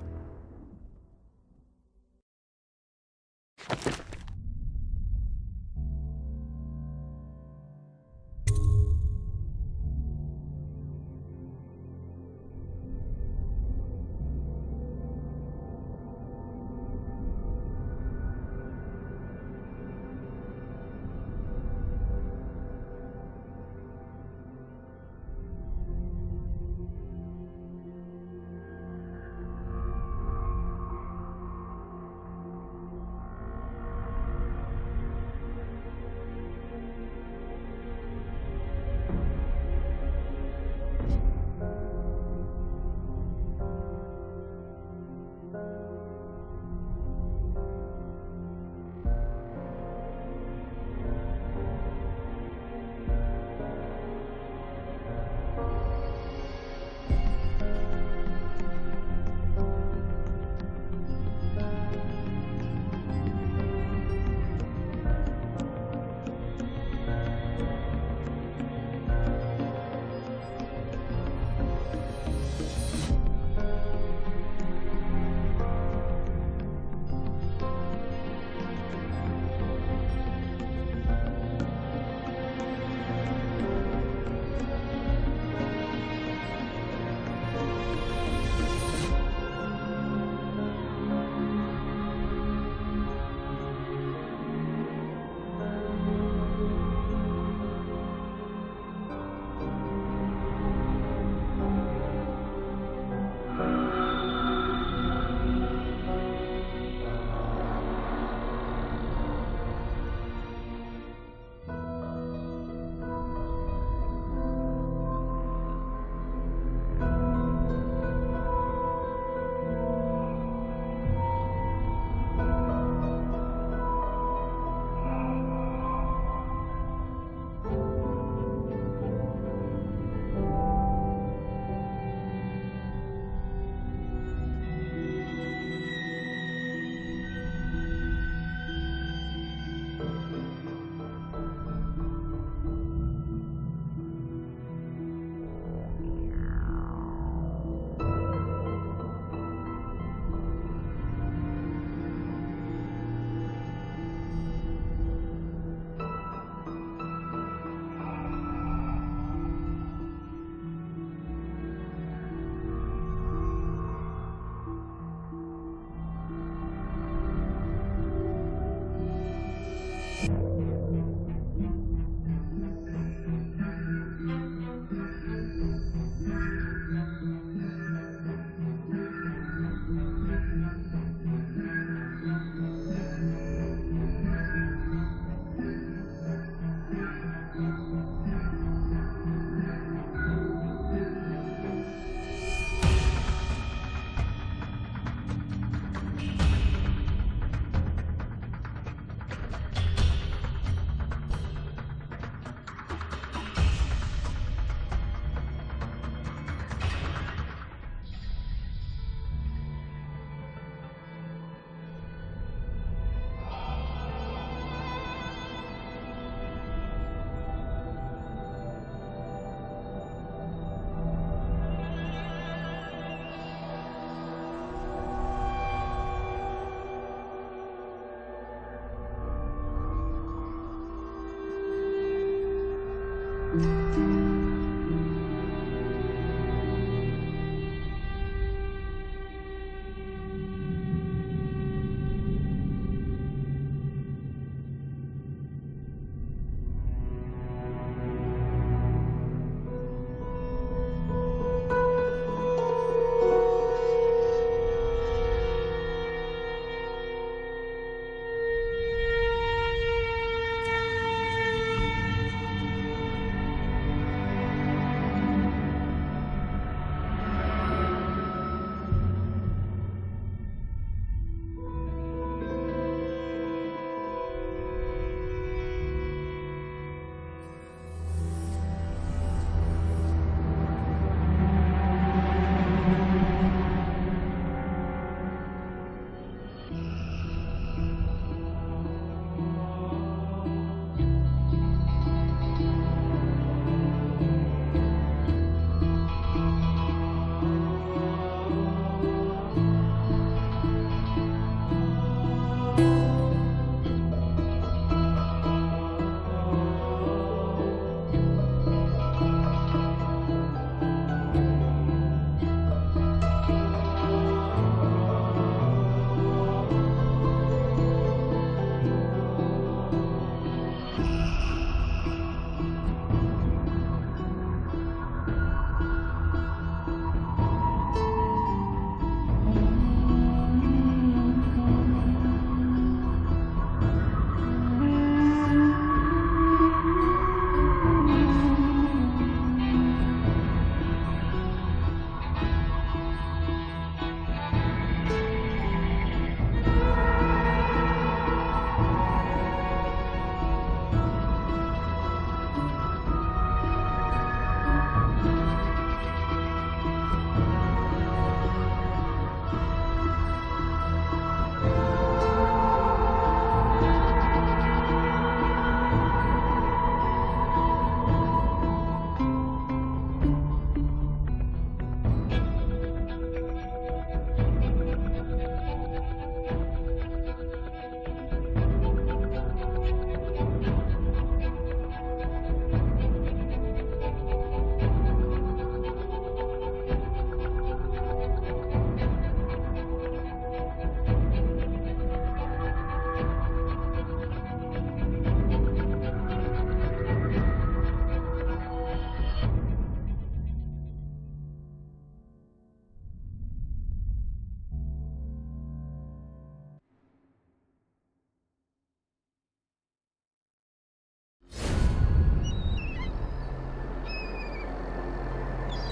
you.